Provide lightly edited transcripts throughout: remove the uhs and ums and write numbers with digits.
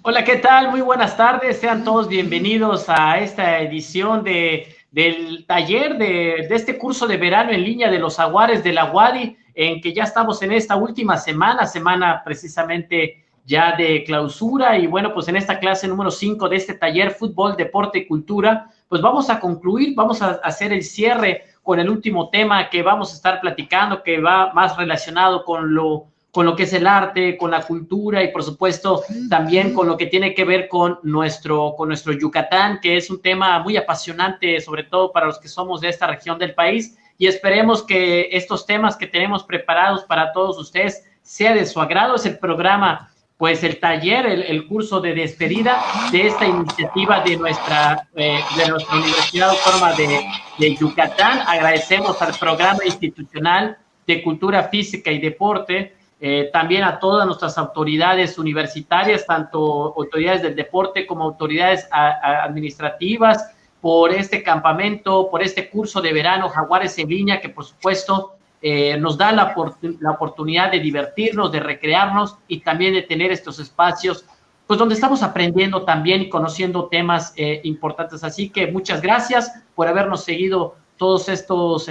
Hola, ¿qué tal? Muy buenas tardes. Sean todos bienvenidos a esta edición del taller de este curso de verano en línea de los Jaguares de la UADY, en que ya estamos en esta última semana precisamente ya de clausura. Y bueno, pues en esta clase número 5 de este taller Fútbol, Deporte y Cultura, pues vamos a concluir, vamos a hacer el cierre con el último tema que vamos a estar platicando, que va más relacionado con lo que es el arte, con la cultura y por supuesto también con lo que tiene que ver con nuestro Yucatán, que es un tema muy apasionante, sobre todo para los que somos de esta región del país, y esperemos que estos temas que tenemos preparados para todos ustedes sea de su agrado. Es el programa, pues el taller, el curso de despedida de esta iniciativa de nuestra Universidad Autónoma de Yucatán. Agradecemos al Programa Institucional de Cultura Física y Deporte, también a todas nuestras autoridades universitarias, tanto autoridades del deporte como autoridades administrativas, por este campamento, por este curso de verano Jaguares en línea, que por supuesto nos da la oportunidad de divertirnos, de recrearnos y también de tener estos espacios, pues donde estamos aprendiendo también y conociendo temas importantes. Así que muchas gracias por habernos seguido todos estos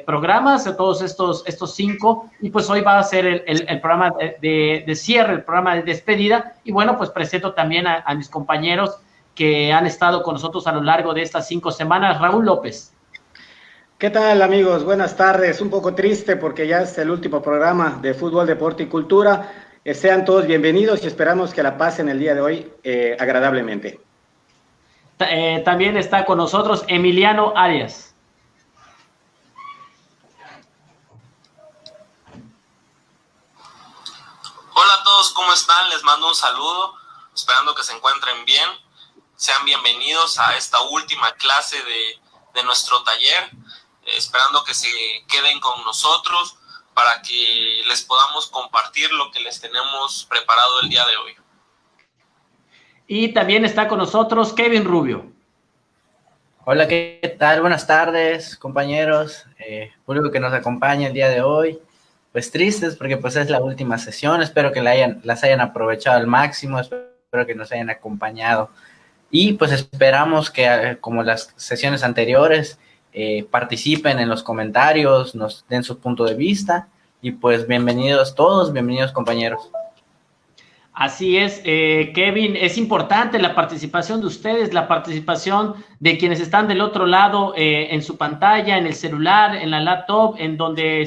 programas, todos estos 5, y pues hoy va a ser el programa de cierre, el programa de despedida. Y bueno, pues presento también a mis compañeros que han estado con nosotros a lo largo de estas 5 semanas. Raúl López. ¿Qué tal, amigos? Buenas tardes. Un poco triste porque ya es el último programa de Fútbol, Deporte y Cultura. Sean todos bienvenidos y esperamos que la pasen el día de hoy agradablemente. También está con nosotros Emiliano Arias. Hola a todos, ¿cómo están? Les mando un saludo, esperando que se encuentren bien. Sean bienvenidos a esta última clase de nuestro taller, esperando que se queden con nosotros para que les podamos compartir lo que les tenemos preparado el día de hoy. Y también está con nosotros Kevin Rubio. Hola, ¿qué tal? Buenas tardes, compañeros, público que nos acompaña el día de hoy. Pues tristes porque pues es la última sesión, espero que las hayan aprovechado al máximo, espero que nos hayan acompañado y pues esperamos que como las sesiones anteriores participen en los comentarios, nos den su punto de vista y pues bienvenidos todos, bienvenidos compañeros. Así es, Kevin, es importante la participación de ustedes, la participación de quienes están del otro lado en su pantalla, en el celular, en la laptop, en donde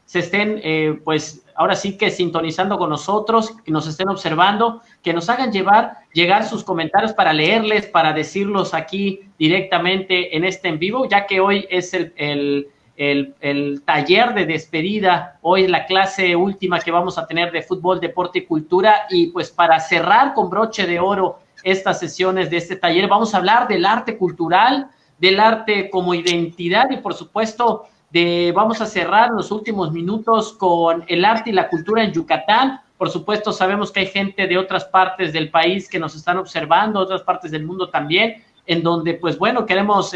se estén, pues ahora sí que sintonizando con nosotros, que nos estén observando, que nos hagan llegar sus comentarios para leerles, para decirlos aquí directamente en este en vivo, ya que hoy es el taller de despedida, hoy la clase última que vamos a tener de fútbol, deporte y cultura, y pues para cerrar con broche de oro estas sesiones de este taller, vamos a hablar del arte cultural, del arte como identidad y por supuesto vamos a cerrar los últimos minutos con el arte y la cultura en Yucatán. Por supuesto, sabemos que hay gente de otras partes del país que nos están observando, otras partes del mundo también, en donde, pues bueno, queremos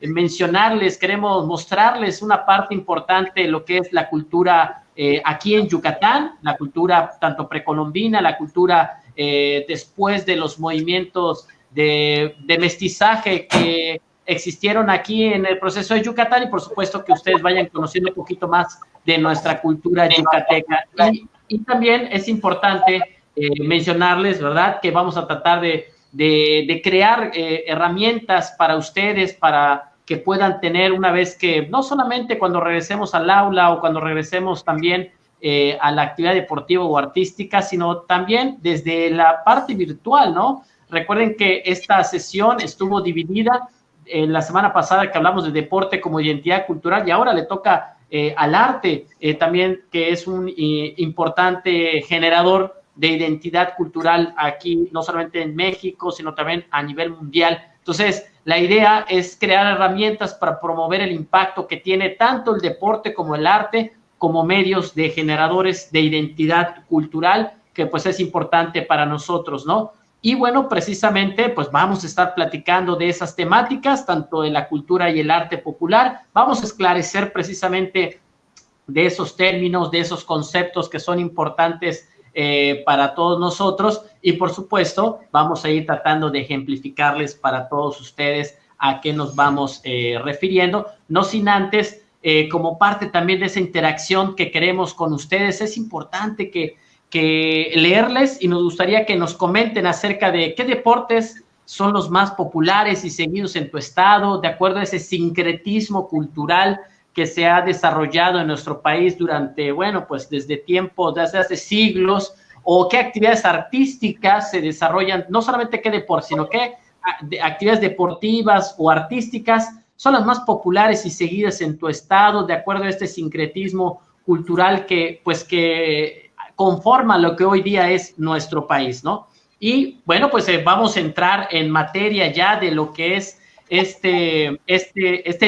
mencionarles, queremos mostrarles una parte importante de lo que es la cultura aquí en Yucatán, la cultura tanto precolombina, la cultura después de los movimientos de mestizaje que existieron aquí en el proceso de Yucatán y por supuesto que ustedes vayan conociendo un poquito más de nuestra cultura yucateca. Y también es importante mencionarles, ¿verdad?, que vamos a tratar de crear herramientas para ustedes, para que puedan tener una vez que, no solamente cuando regresemos al aula o cuando regresemos también a la actividad deportiva o artística, sino también desde la parte virtual, ¿no? Recuerden que esta sesión estuvo dividida en la semana pasada que hablamos de deporte como identidad cultural y ahora le toca al arte también, que es un importante generador de identidad cultural aquí, no solamente en México, sino también a nivel mundial. Entonces, la idea es crear herramientas para promover el impacto que tiene tanto el deporte como el arte, como medios de generadores de identidad cultural, que pues es importante para nosotros, ¿no? Y bueno, precisamente, pues vamos a estar platicando de esas temáticas, tanto de la cultura y el arte popular. Vamos a esclarecer precisamente de esos términos, de esos conceptos que son importantes para todos nosotros, y por supuesto vamos a ir tratando de ejemplificarles para todos ustedes a qué nos vamos refiriendo, no sin antes, como parte también de esa interacción que queremos con ustedes, es importante que leerles, y nos gustaría que nos comenten acerca de qué deportes son los más populares y seguidos en tu estado, de acuerdo a ese sincretismo cultural que se ha desarrollado en nuestro país durante, bueno, pues desde tiempo, desde hace siglos, o qué actividades artísticas se desarrollan, no solamente qué deporte, sino qué actividades deportivas o artísticas son las más populares y seguidas en tu estado, de acuerdo a este sincretismo cultural que, pues, que conforma lo que hoy día es nuestro país, ¿no? Y bueno, pues vamos a entrar en materia ya de lo que es este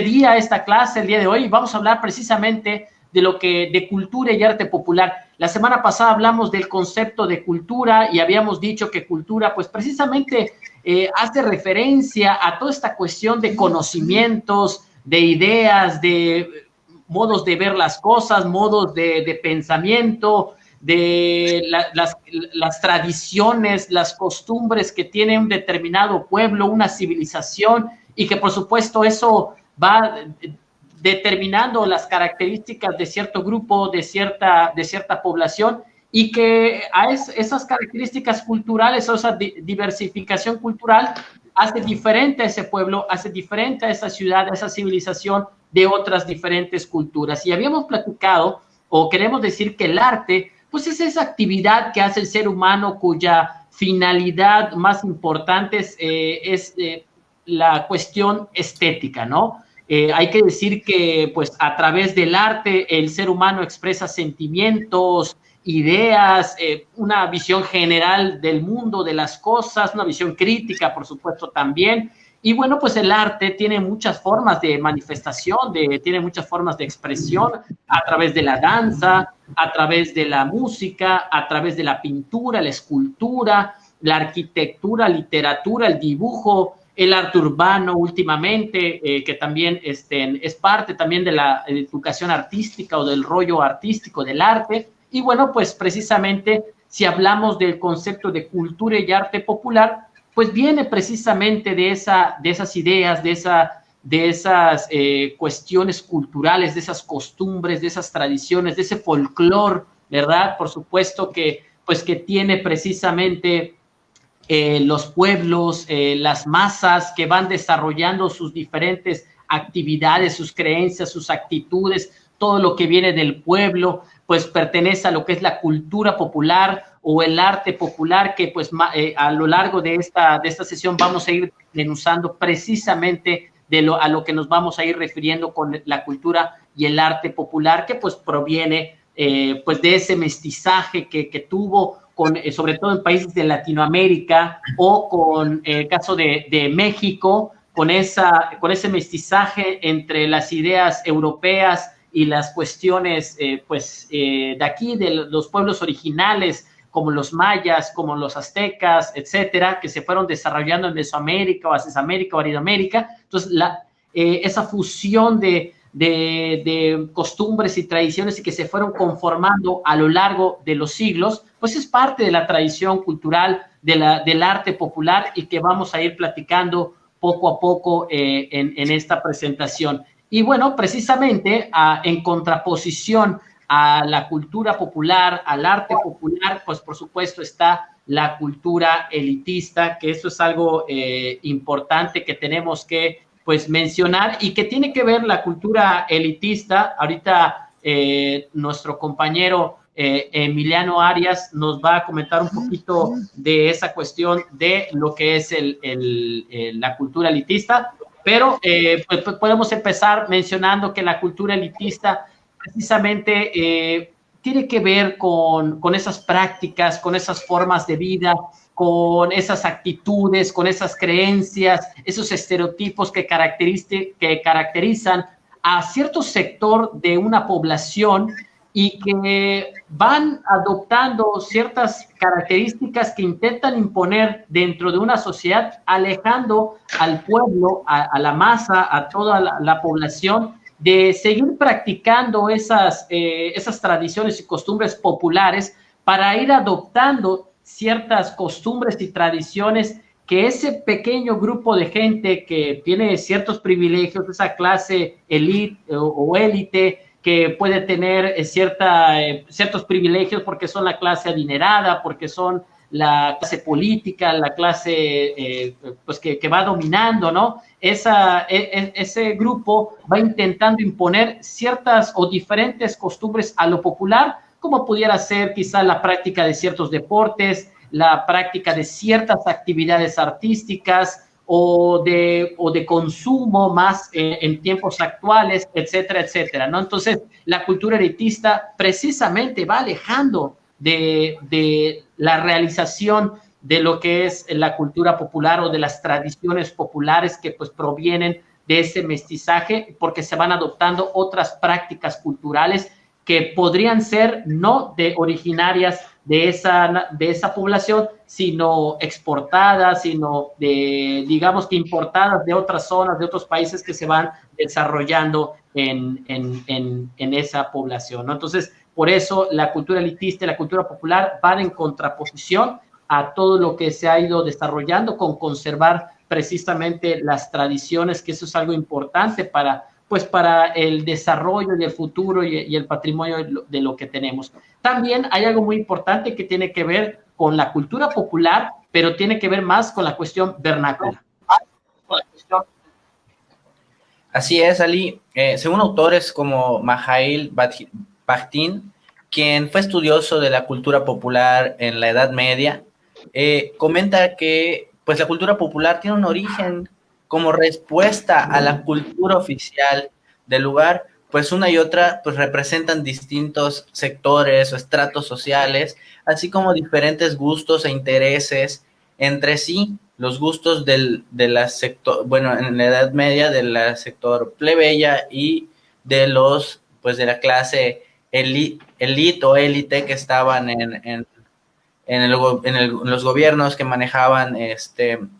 día, esta clase, el día de hoy. Vamos a hablar precisamente de cultura y arte popular. La semana pasada hablamos del concepto de cultura y habíamos dicho que cultura, pues precisamente hace referencia a toda esta cuestión de conocimientos, de ideas, de modos de ver las cosas, modos de pensamiento, de las tradiciones, las costumbres que tiene un determinado pueblo, una civilización, y que por supuesto eso va determinando las características de cierto grupo, de cierta población, y que a esas características culturales, o esa diversificación cultural, hace diferente a ese pueblo, hace diferente a esa ciudad, a esa civilización de otras diferentes culturas. Y habíamos platicado, o queremos decir que el arte, pues es esa actividad que hace el ser humano cuya finalidad más importante es la cuestión estética, ¿no? Hay que decir que, pues, a través del arte el ser humano expresa sentimientos, ideas, una visión general del mundo, de las cosas, una visión crítica, por supuesto, también. Y bueno, pues el arte tiene muchas formas de manifestación, tiene muchas formas de expresión, a través de la danza, a través de la música, a través de la pintura, la escultura, la arquitectura, literatura, el dibujo, el arte urbano últimamente, que también es parte también de la educación artística o del rollo artístico del arte. Y bueno, pues precisamente si hablamos del concepto de cultura y arte popular, pues viene precisamente de esas ideas, de esas cuestiones culturales, de esas costumbres, de esas tradiciones, de ese folclore, ¿verdad? Por supuesto que tiene precisamente los pueblos, las masas que van desarrollando sus diferentes actividades, sus creencias, sus actitudes, todo lo que viene del pueblo, pues pertenece a lo que es la cultura popular o el arte popular, que pues a lo largo de esta sesión vamos a ir desmenuzando precisamente a lo que nos vamos a ir refiriendo con la cultura y el arte popular, que pues proviene pues de ese mestizaje que tuvo, sobre todo en países de Latinoamérica, o con el caso de México, con ese mestizaje entre las ideas europeas y las cuestiones de aquí, de los pueblos originales, como los mayas, como los aztecas, etcétera, que se fueron desarrollando en Mesoamérica, o Mesoamérica, o Aridoamérica. Entonces, esa fusión de costumbres y tradiciones y que se fueron conformando a lo largo de los siglos, pues es parte de la tradición cultural del arte popular, y que vamos a ir platicando poco a poco en esta presentación. Y bueno, precisamente en contraposición a la cultura popular, al arte popular, pues por supuesto está la cultura elitista, que eso es algo importante que tenemos que pues mencionar, y que tiene que ver la cultura elitista. Ahorita nuestro compañero Emiliano Arias nos va a comentar un poquito de esa cuestión de lo que es la cultura elitista, pero pues podemos empezar mencionando que la cultura elitista precisamente tiene que ver con esas prácticas, con esas formas de vida, con esas actitudes, con esas creencias, esos estereotipos que caracterizan a cierto sector de una población, y que van adoptando ciertas características que intentan imponer dentro de una sociedad, alejando al pueblo, a la masa, a toda la población, de seguir practicando esas tradiciones y costumbres populares, para ir adoptando ciertas costumbres y tradiciones que ese pequeño grupo de gente que tiene ciertos privilegios, esa clase elite o élite, que puede tener ciertos privilegios porque son la clase adinerada, porque son la clase política, la clase pues que va dominando, ¿no? Ese grupo va intentando imponer ciertas o diferentes costumbres a lo popular, como pudiera ser quizá la práctica de ciertos deportes, la práctica de ciertas actividades artísticas o de consumo más en tiempos actuales, etcétera, etcétera, ¿no? Entonces, la cultura elitista precisamente va alejando de la realización de lo que es la cultura popular o de las tradiciones populares que pues provienen de ese mestizaje, porque se van adoptando otras prácticas culturales que podrían ser no originarias de esa población, sino exportadas, sino digamos que importadas de otras zonas, de otros países que se van desarrollando en esa población, ¿no? Entonces, por eso la cultura elitista y la cultura popular van en contraposición a todo lo que se ha ido desarrollando con conservar precisamente las tradiciones, que eso es algo importante para el desarrollo y el futuro y el patrimonio de lo que tenemos. También hay algo muy importante que tiene que ver con la cultura popular, pero tiene que ver más con la cuestión vernácula. Así es, Ali. Según autores como Mijaíl Bajtín, quien fue estudioso de la cultura popular en la Edad Media, comenta que pues, la cultura popular tiene un origen como respuesta a la cultura oficial del lugar, pues una y otra pues representan distintos sectores o estratos sociales, así como diferentes gustos e intereses entre sí. Los gustos de la sector, bueno, en la Edad Media del sector plebeya y de de la clase elite o élite que estaban en los gobiernos que manejaban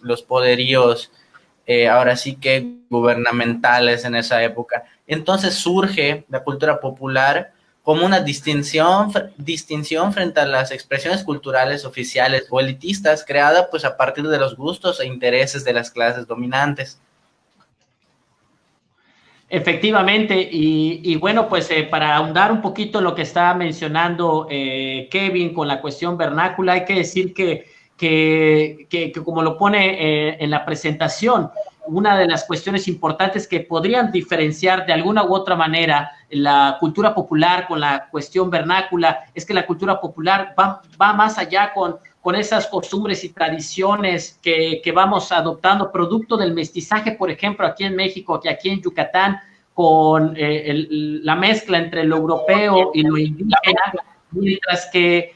los poderíos ahora sí que gubernamentales en esa época. Entonces surge la cultura popular como una distinción frente a las expresiones culturales oficiales o elitistas, creada pues a partir de los gustos e intereses de las clases dominantes. Efectivamente, y bueno, pues para ahondar un poquito en lo que estaba mencionando Kevin con la cuestión vernácula, hay que decir que como lo pone en la presentación, una de las cuestiones importantes que podrían diferenciar de alguna u otra manera la cultura popular con la cuestión vernácula es que la cultura popular va más allá con esas costumbres y tradiciones que vamos adoptando producto del mestizaje, por ejemplo, aquí en México, que aquí en Yucatán, con la mezcla entre lo europeo y lo indígena, mientras que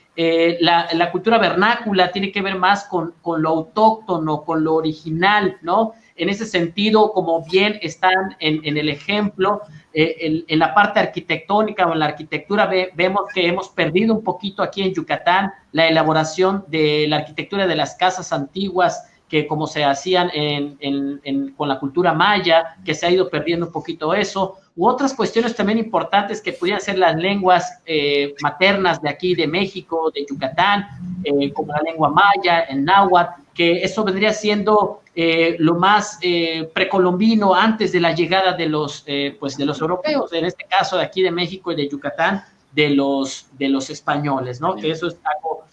la cultura vernácula tiene que ver más con lo autóctono, con lo original, ¿no? En ese sentido, como bien están en el ejemplo, en la parte arquitectónica o en la arquitectura vemos que hemos perdido un poquito aquí en Yucatán la elaboración de la arquitectura de las casas antiguas, que como se hacían con la cultura maya, que se ha ido perdiendo un poquito eso, u otras cuestiones también importantes que pudieran ser las lenguas maternas de aquí, de México, de Yucatán, como la lengua maya, el náhuatl, que eso vendría siendo lo más precolombino antes de la llegada de los europeos, en este caso de aquí de México y de Yucatán, de los españoles, ¿no? Que eso es algo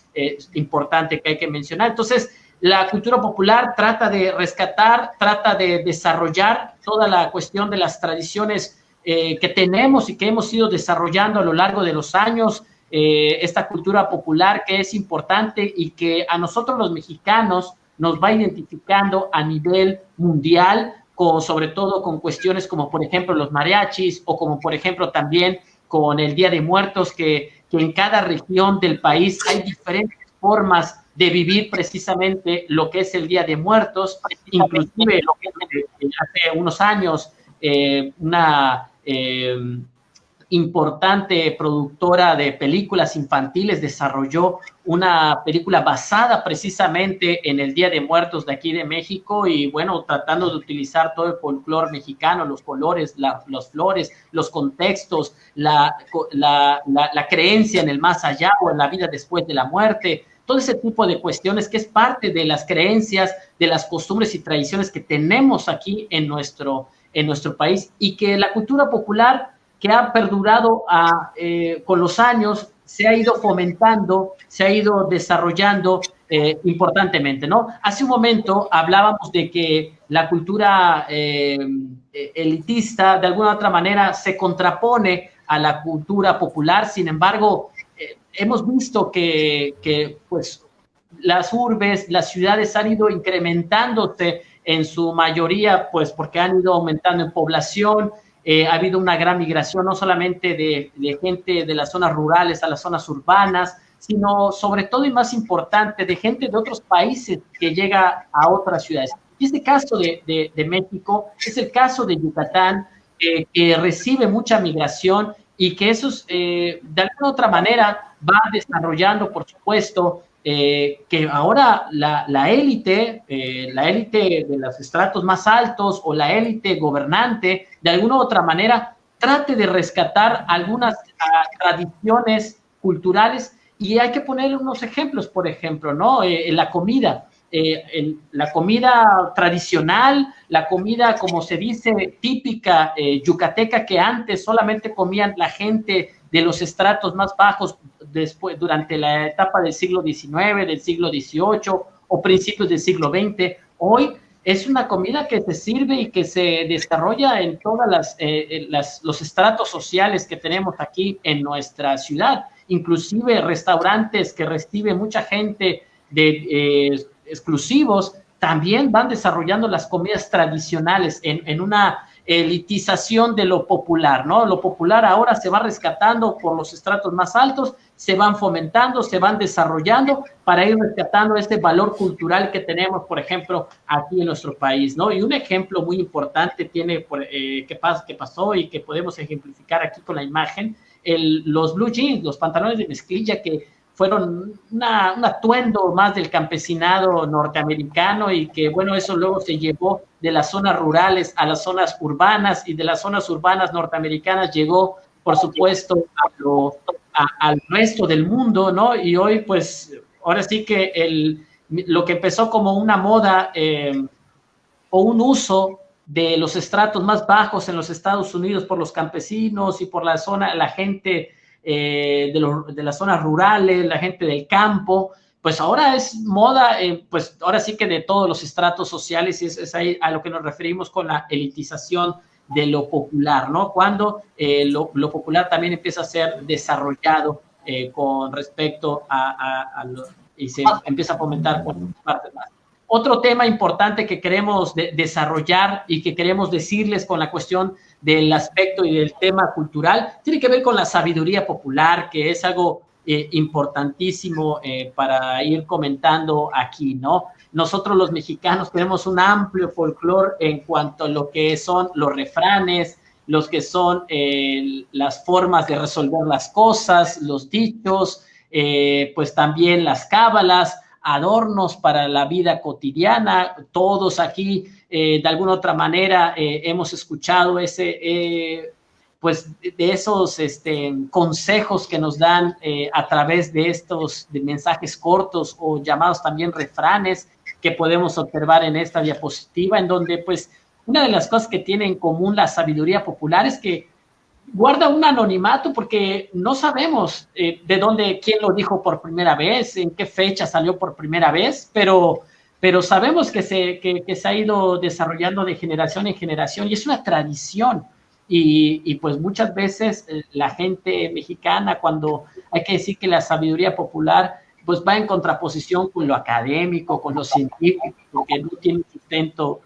importante que hay que mencionar. Entonces, la cultura popular trata de rescatar, trata de desarrollar toda la cuestión de las tradiciones que tenemos y que hemos ido desarrollando a lo largo de los años, esta cultura popular que es importante y que a nosotros los mexicanos nos va identificando a nivel mundial, sobre todo con cuestiones como, por ejemplo, los mariachis o como, por ejemplo, también con el Día de Muertos, que en cada región del país hay diferentes formas de vivir precisamente lo que es el Día de Muertos, inclusive lo que hace unos años importante productora de películas infantiles, desarrolló una película basada precisamente en el Día de Muertos de aquí de México y bueno, tratando de utilizar todo el folclore mexicano, los colores, las flores, los contextos, la creencia en el más allá o en la vida después de la muerte, todo ese tipo de cuestiones que es parte de las creencias, de las costumbres y tradiciones que tenemos aquí en nuestro país y que la cultura popular que ha perdurado con los años, se ha ido fomentando, se ha ido desarrollando importantemente, ¿no? Hace un momento hablábamos de que la cultura elitista, de alguna u otra manera, se contrapone a la cultura popular, sin embargo, hemos visto que pues, las urbes, las ciudades han ido incrementándose en su mayoría, pues porque han ido aumentando en población, ha habido una gran migración, no solamente de gente de las zonas rurales a las zonas urbanas, sino sobre todo y más importante, de gente de otros países que llega a otras ciudades. Y este caso de México es el caso de Yucatán, que recibe mucha migración y que eso de alguna otra manera va desarrollando, por supuesto, que ahora la élite de los estratos más altos o la élite gobernante, de alguna u otra manera, trate de rescatar algunas tradiciones culturales y hay que poner unos ejemplos, por ejemplo, ¿no? La comida. La comida tradicional, la comida, como se dice, típica yucateca, que antes solamente comían la gente de los estratos más bajos después, durante la etapa del siglo XIX, del siglo XVIII o principios del siglo XX. Hoy es una comida que se sirve y que se desarrolla en todas los estratos sociales que tenemos aquí en nuestra ciudad, inclusive restaurantes que reciben mucha gente de exclusivos, también van desarrollando las comidas tradicionales en una elitización de lo popular, ¿no? Lo popular ahora se va rescatando por los estratos más altos, se van fomentando, se van desarrollando para ir rescatando este valor cultural que tenemos, por ejemplo, aquí en nuestro país, ¿no? Y un ejemplo muy importante tiene que pasó y que podemos ejemplificar aquí con la imagen, los blue jeans, los pantalones de mezclilla que fueron un atuendo más del campesinado norteamericano y que, bueno, eso luego se llevó de las zonas rurales a las zonas urbanas y de las zonas urbanas norteamericanas llegó, por supuesto, al resto del mundo, ¿no? Y hoy, pues, ahora sí que lo que empezó como una moda o un uso de los estratos más bajos en los Estados Unidos por los campesinos y por la gente de las zonas rurales, la gente del campo, pues ahora es moda, pues ahora sí que de todos los estratos sociales y es ahí a lo que nos referimos con la elitización de lo popular, ¿no? Cuando lo popular también empieza a ser desarrollado con respecto y se empieza a fomentar por partes más. Otro tema importante que queremos desarrollar y que queremos decirles con la cuestión del aspecto y del tema cultural tiene que ver con la sabiduría popular, que es algo importantísimo para ir comentando aquí, ¿no? Nosotros los mexicanos tenemos un amplio folclore en cuanto a lo que son los refranes, los que son las formas de resolver las cosas, los dichos, pues también las cábalas, adornos para la vida cotidiana. Todos aquí, de alguna otra manera, hemos escuchado pues de esos consejos que nos dan a través de estos mensajes cortos o llamados también refranes que podemos observar en esta diapositiva, en donde pues una de las cosas que tiene en común la sabiduría popular es que guarda un anonimato porque no sabemos quién lo dijo por primera vez, en qué fecha salió por primera vez, pero sabemos que se ha ido desarrollando de generación en generación y es una tradición. Y pues muchas veces la gente mexicana, cuando hay que decir que la sabiduría popular pues va en contraposición con lo académico, con lo científico, porque no tiene sustento,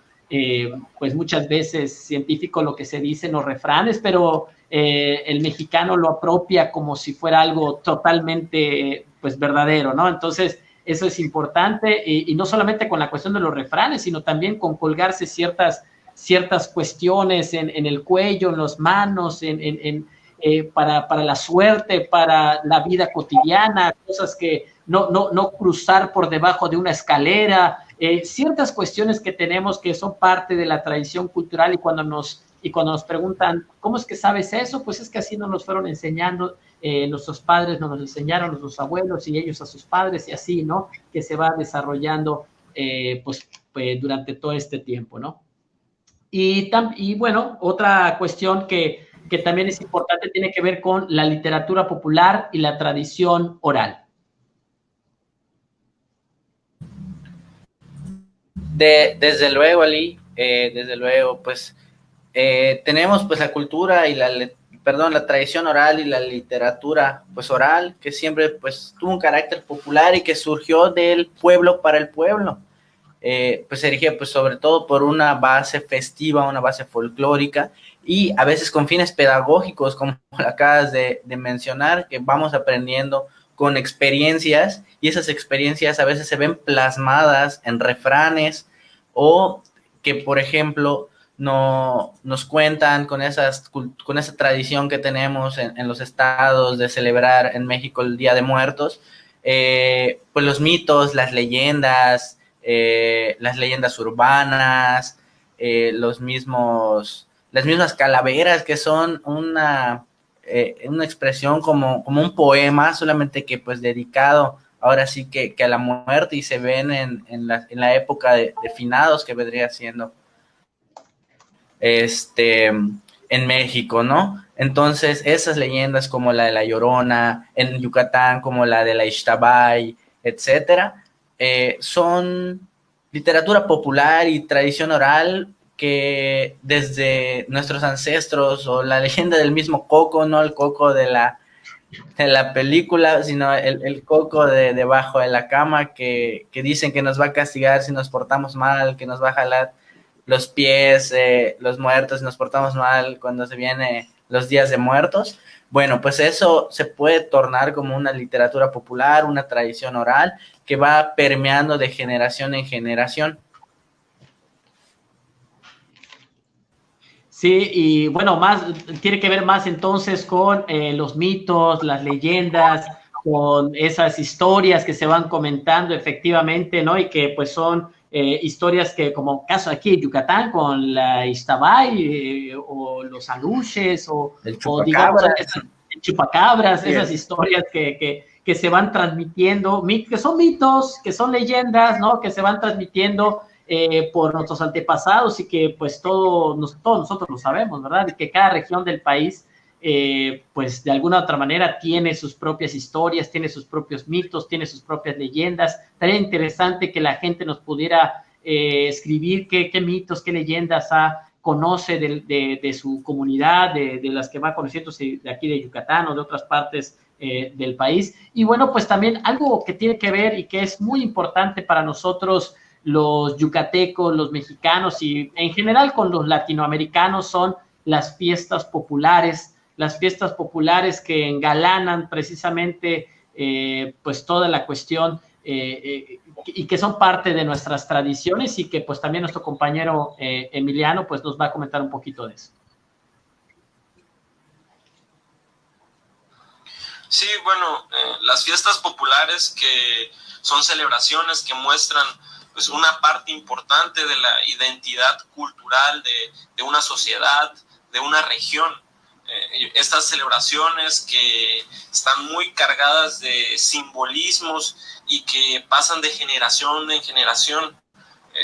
pues muchas veces científico lo que se dice en los refranes, pero el mexicano lo apropia como si fuera algo totalmente pues verdadero, ¿no? Entonces eso es importante y no solamente con la cuestión de los refranes, sino también con colgarse ciertas cuestiones en el cuello, en las manos, en para la suerte, para la vida cotidiana, cosas que no cruzar por debajo de una escalera, ciertas cuestiones que tenemos que son parte de la tradición cultural, y cuando nos preguntan, ¿cómo es que sabes eso? Pues es que así nos fueron enseñando, nuestros padres nos enseñaron, nuestros abuelos y ellos a sus padres, y así, ¿no? Que se va desarrollando pues durante todo este tiempo, ¿no? Y bueno, otra cuestión que también es importante tiene que ver con la literatura popular y la tradición oral. Desde luego, Ali, desde luego, pues tenemos pues la cultura y la tradición oral y la literatura pues oral, que siempre pues tuvo un carácter popular y que surgió del pueblo para el pueblo. Pues se erige pues sobre todo por una base festiva, una base folclórica, y a veces con fines pedagógicos, como acabas de mencionar, que vamos aprendiendo con experiencias, y esas experiencias a veces se ven plasmadas en refranes, o que, por ejemplo, nos cuentan con esa tradición que tenemos en los estados de celebrar en México el Día de Muertos, pues los mitos, las leyendas urbanas, las mismas calaveras, que son una expresión como un poema, solamente que pues dedicado ahora sí que a la muerte, y se ven en la época de finados, que vendría siendo en México, ¿no? Entonces, esas leyendas como la de la Llorona, en Yucatán como la de la Ixtabay, etcétera, son literatura popular y tradición oral que desde nuestros ancestros, o la leyenda del mismo Coco, no el Coco de la película, sino el Coco de debajo de la cama, que dicen que nos va a castigar si nos portamos mal, que nos va a jalar los pies, los muertos, si nos portamos mal cuando se vienen los días de muertos. Bueno, pues eso se puede tornar como una literatura popular, una tradición oral que va permeando de generación en generación. Sí, y bueno, tiene que ver más entonces con los mitos, las leyendas, con esas historias que se van comentando efectivamente, ¿no? Y que pues son historias que, como caso aquí en Yucatán, con la Ixtabay, o los aluches, o digamos, el chupacabras, esas historias que se van transmitiendo, que son mitos, que son leyendas, ¿no? Que se van transmitiendo por nuestros antepasados, y que pues todos nosotros lo sabemos, ¿verdad? Y que cada región del país pues de alguna u otra manera tiene sus propias historias, tiene sus propios mitos, tiene sus propias leyendas. Estaría interesante que la gente nos pudiera escribir qué mitos, qué leyendas conoce de su comunidad, de las que va conociendo de aquí de Yucatán o de otras partes del país. Y bueno, pues también algo que tiene que ver y que es muy importante para nosotros los yucatecos, los mexicanos y en general con los latinoamericanos, son las fiestas populares que engalanan precisamente pues toda la cuestión y que son parte de nuestras tradiciones, y que pues también nuestro compañero Emiliano pues nos va a comentar un poquito de eso. Sí, bueno, las fiestas populares, que son celebraciones que muestran pues una parte importante de la identidad cultural de una sociedad, de una región. Estas celebraciones que están muy cargadas de simbolismos y que pasan de generación en generación,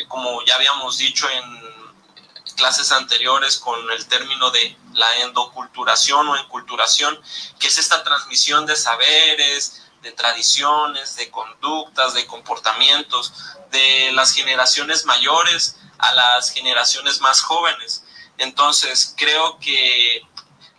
como ya habíamos dicho en clases anteriores con el término de la endoculturación o enculturación, que es esta transmisión de saberes, de tradiciones, de conductas, de comportamientos, de las generaciones mayores a las generaciones más jóvenes. Entonces, creo que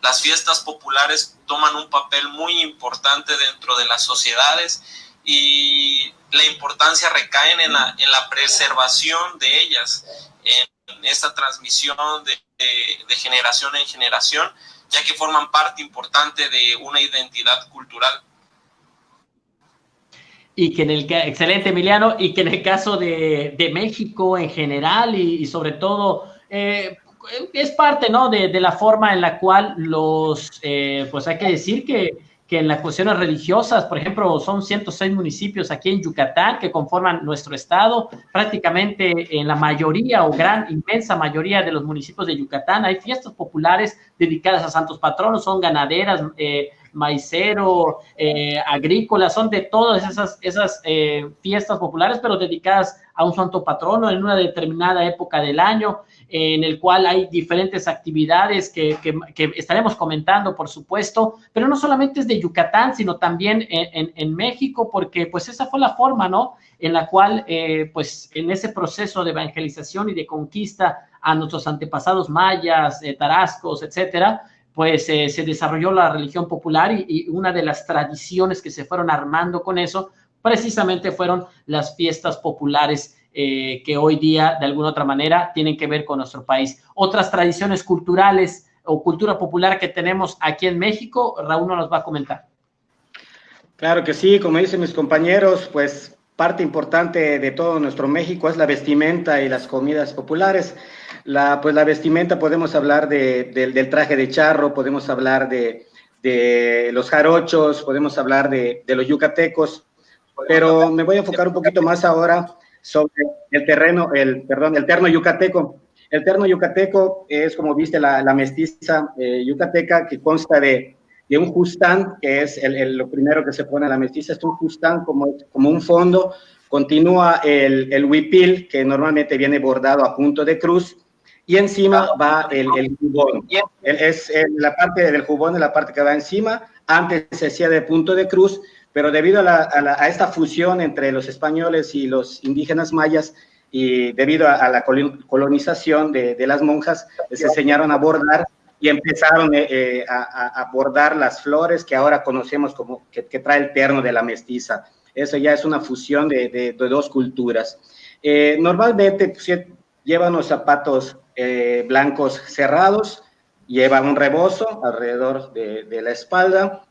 las fiestas populares toman un papel muy importante dentro de las sociedades, y la importancia recae en la preservación de ellas, en esta transmisión de generación en generación, ya que forman parte importante de una identidad cultural. Y que excelente, Emiliano, y que en el caso de México en general y sobre todo es parte, ¿no?, de la forma en la cual pues hay que decir que en las cuestiones religiosas, por ejemplo, son 106 municipios aquí en Yucatán que conforman nuestro estado. Prácticamente en la mayoría o inmensa mayoría de los municipios de Yucatán hay fiestas populares dedicadas a santos patronos, son ganaderas, maicero, agrícolas, son de todas esas fiestas populares, pero dedicadas a un santo patrono en una determinada época del año, en el cual hay diferentes actividades que estaremos comentando, por supuesto, pero no solamente es de Yucatán, sino también en México, porque pues esa fue la forma, ¿no?, en la cual pues en ese proceso de evangelización y de conquista a nuestros antepasados mayas, tarascos, etcétera, pues se desarrolló la religión popular y una de las tradiciones que se fueron armando con eso precisamente fueron las fiestas populares que hoy día, de alguna otra manera, tienen que ver con nuestro país. Otras tradiciones culturales o cultura popular que tenemos aquí en México, Raúl nos va a comentar. Claro que sí, como dicen mis compañeros, pues parte importante de todo nuestro México es la vestimenta y las comidas populares. Pues la vestimenta, podemos hablar del traje de charro, podemos hablar de los jarochos, podemos hablar de los yucatecos, pero me voy a enfocar un poquito más ahora sobre el terno yucateco. El terno yucateco es, como viste, la mestiza yucateca, que consta de un justán, que es lo primero que se pone a la mestiza, es un justán como un fondo, continúa el huipil, que normalmente viene bordado a punto de cruz, y encima va el jubón. La parte del jubón es la parte que va encima. Antes se hacía de punto de cruz, pero debido a esta fusión entre los españoles y los indígenas mayas, y debido a la colonización de las monjas, se enseñaron a bordar y empezaron a bordar las flores que ahora conocemos como que trae el terno de la mestiza. Eso ya es una fusión de dos culturas. Normalmente pues, llevan los zapatos blancos cerrados, lleva un rebozo alrededor de la espalda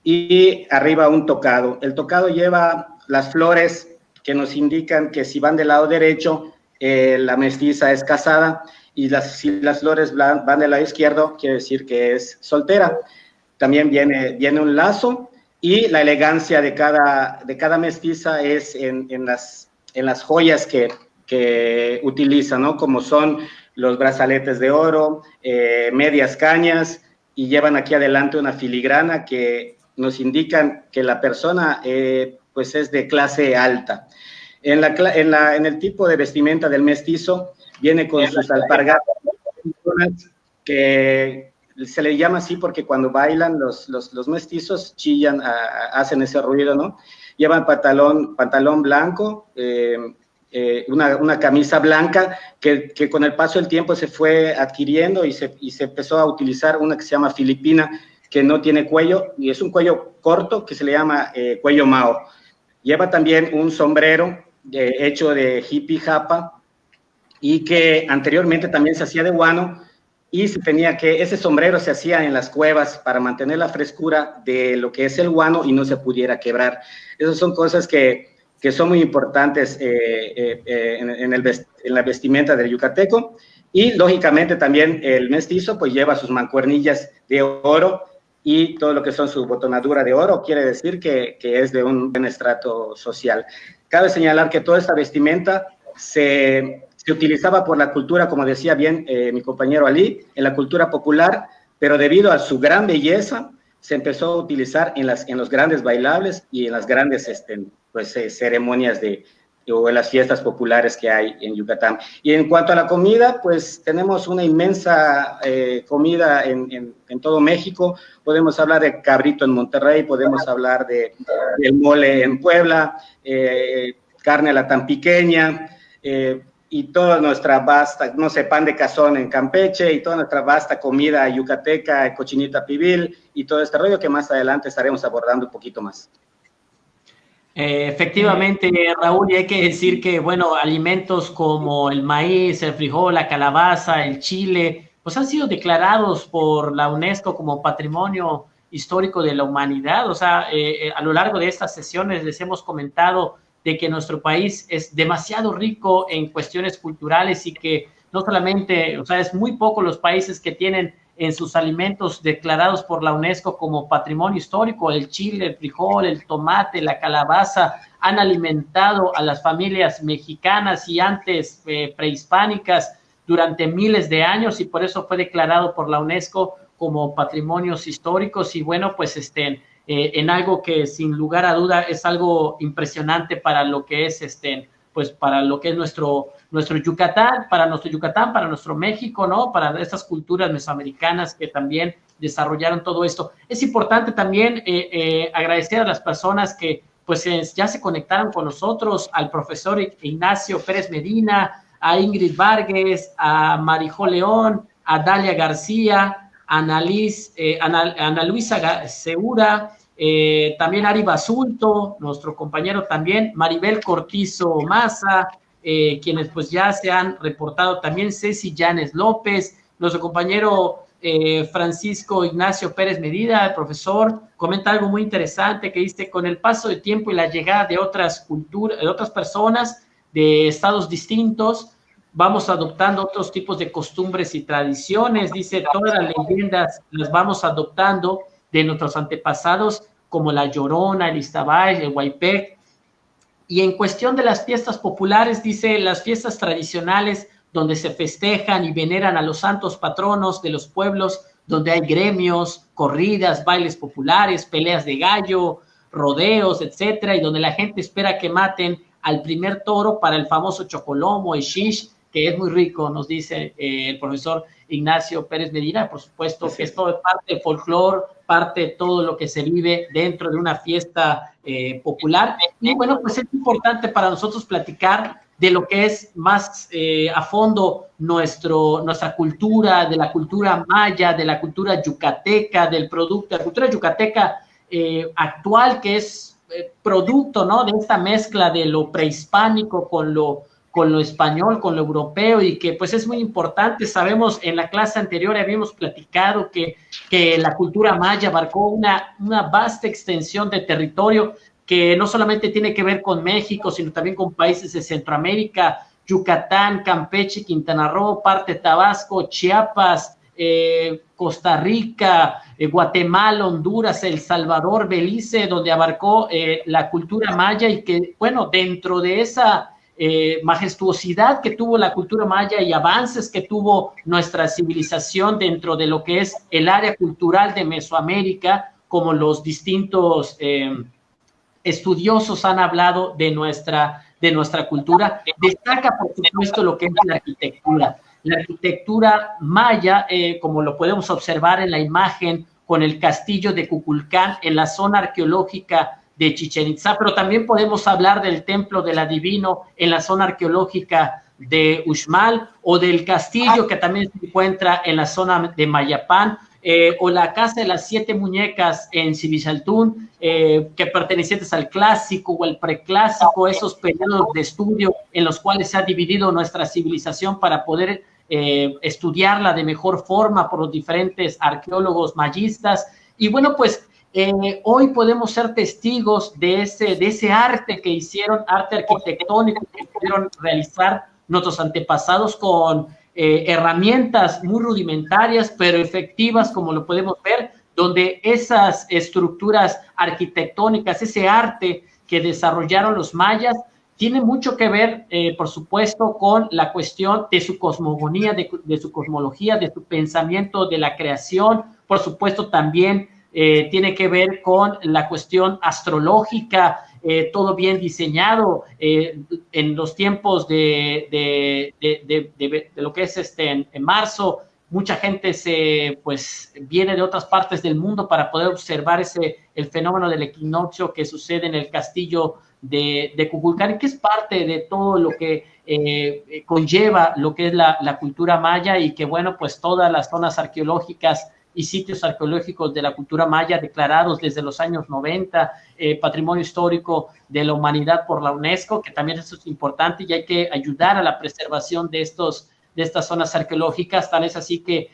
y arriba un tocado. El tocado lleva las flores que nos indican que si van del lado derecho, la mestiza es casada, y si las flores van del lado izquierdo, quiere decir que es soltera. También viene un lazo, y la elegancia de cada mestiza es en las joyas que utiliza, ¿no? Como son los brazaletes de oro, medias cañas, y llevan aquí adelante una filigrana que nos indican que la persona pues es de clase alta. En el tipo de vestimenta del mestizo, viene con sus alpargatas, que se le llama así porque cuando bailan los mestizos chillan, hacen ese ruido, ¿no? Llevan pantalón blanco, una camisa blanca que con el paso del tiempo se fue adquiriendo y se empezó a utilizar una que se llama filipina, que no tiene cuello, y es un cuello corto que se le llama cuello mao. Lleva también un sombrero hecho de jipi japa, y que anteriormente también se hacía de guano, y ese sombrero se hacía en las cuevas para mantener la frescura de lo que es el guano y no se pudiera quebrar. Esas son cosas que son muy importantes en la vestimenta del yucateco. Y lógicamente también el mestizo pues lleva sus mancuernillas de oro y todo lo que son su botonadura de oro, quiere decir que es de un buen estrato social. Cabe señalar que toda esta vestimenta se utilizaba por la cultura, como decía bien mi compañero Ali, en la cultura popular, pero debido a su gran belleza, se empezó a utilizar en los grandes bailables y en las grandes ceremonias o en las fiestas populares que hay en Yucatán. Y en cuanto a la comida, pues tenemos una inmensa comida en todo México. Podemos hablar de cabrito en Monterrey, podemos hablar del mole en Puebla, carne a la tampiqueña, y toda nuestra vasta, pan de cazón en Campeche, y toda nuestra vasta comida yucateca, cochinita pibil, y todo este rollo que más adelante estaremos abordando un poquito más. Efectivamente, Raúl, y hay que decir que, bueno, alimentos como el maíz, el frijol, la calabaza, el chile, pues han sido declarados por la UNESCO como Patrimonio Histórico de la Humanidad. O sea, a lo largo de estas sesiones les hemos comentado de que nuestro país es demasiado rico en cuestiones culturales y que no solamente, o sea, es muy poco los países que tienen en sus alimentos declarados por la UNESCO como patrimonio histórico. El chile, el frijol, el tomate, la calabaza han alimentado a las familias mexicanas y antes prehispánicas durante miles de años, y por eso fue declarado por la UNESCO como patrimonios históricos. Y bueno, pues en algo que sin lugar a duda es algo impresionante para lo que es pues para lo que es nuestro Yucatán, para nuestro México, ¿no? Para estas culturas mesoamericanas que también desarrollaron todo esto. Es importante también agradecer a las personas que pues ya se conectaron con nosotros, al profesor Ignacio Pérez Medina, a Ingrid Vargas, a Marijó León, a Dalia García, a Ana Luisa Segura, también Ari Basulto, nuestro compañero también, Maribel Cortizo Maza, quienes pues ya se han reportado también, Ceci Llanes López, nuestro compañero Francisco Ignacio Pérez Medina, el profesor, comenta algo muy interesante que dice: con el paso del tiempo y la llegada de otras culturas, de otras personas de estados distintos, vamos adoptando otros tipos de costumbres y tradiciones. Dice, todas las leyendas las vamos adoptando de nuestros antepasados, como la Llorona, el Iztabay, el Huaypec. Y en cuestión de las fiestas populares, dice, las fiestas tradicionales donde se festejan y veneran a los santos patronos de los pueblos, donde hay gremios, corridas, bailes populares, peleas de gallo, rodeos, etcétera, y donde la gente espera que maten al primer toro para el famoso chocolomo, el shish, que es muy rico, nos dice el profesor Ignacio Pérez Medina. Por supuesto que esto es parte del folclore, parte de todo lo que se vive dentro de una fiesta popular. Y bueno, pues es importante para nosotros platicar de lo que es más a fondo nuestra cultura, de la cultura maya, de la cultura yucateca, de la cultura yucateca actual, que es producto, ¿no?, de esta mezcla de lo prehispánico con lo español, con lo europeo, y que pues es muy importante. Sabemos, en la clase anterior habíamos platicado que la cultura maya abarcó una vasta extensión de territorio que no solamente tiene que ver con México, sino también con países de Centroamérica, Yucatán, Campeche, Quintana Roo, parte de Tabasco, Chiapas, Costa Rica, Guatemala, Honduras, El Salvador, Belice, donde abarcó la cultura maya, y que, bueno, dentro de esa majestuosidad que tuvo la cultura maya y avances que tuvo nuestra civilización dentro de lo que es el área cultural de Mesoamérica, como los distintos estudiosos han hablado de nuestra cultura, destaca por supuesto lo que es la arquitectura. La arquitectura maya, como lo podemos observar en la imagen, con el castillo de Kukulcán en la zona arqueológica de Chichén Itzá, pero también podemos hablar del templo del adivino en la zona arqueológica de Uxmal, o del castillo que también se encuentra en la zona de Mayapán, o la casa de las 7 muñecas en Cibichaltún, que pertenecientes al clásico o al preclásico, esos periodos de estudio en los cuales se ha dividido nuestra civilización para poder estudiarla de mejor forma por los diferentes arqueólogos mayistas. Y bueno, pues hoy podemos ser testigos de ese arte que hicieron, arte arquitectónico que pudieron realizar nuestros antepasados con herramientas muy rudimentarias, pero efectivas, como lo podemos ver, donde esas estructuras arquitectónicas, ese arte que desarrollaron los mayas, tiene mucho que ver, por supuesto, con la cuestión de su cosmogonía, de su cosmología, de su pensamiento de la creación. Por supuesto, también tiene que ver con la cuestión astrológica, todo bien diseñado en los tiempos de lo que es en marzo. Mucha gente viene de otras partes del mundo para poder observar el fenómeno del equinoccio que sucede en el castillo de Kukulcán, que es parte de todo lo que conlleva lo que es la cultura maya, y que, bueno, pues todas las zonas arqueológicas y sitios arqueológicos de la cultura maya declarados desde los años 90, Patrimonio Histórico de la Humanidad por la UNESCO, que también eso es importante, y hay que ayudar a la preservación de estas zonas arqueológicas. Tan es así que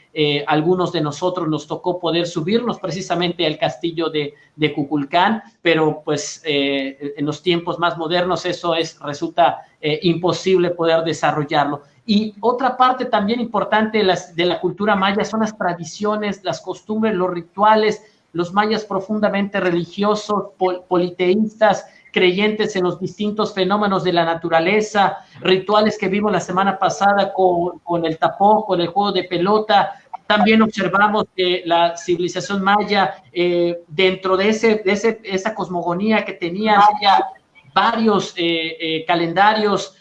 algunos de nosotros nos tocó poder subirnos precisamente al castillo de Kukulcán, pero pues en los tiempos más modernos eso resulta imposible poder desarrollarlo. Y otra parte también importante de la cultura maya son las tradiciones, las costumbres, los rituales. Los mayas profundamente religiosos, politeístas, creyentes en los distintos fenómenos de la naturaleza, rituales que vimos la semana pasada con el tapón, con el juego de pelota. También observamos que la civilización maya, dentro de esa cosmogonía que tenía varios calendarios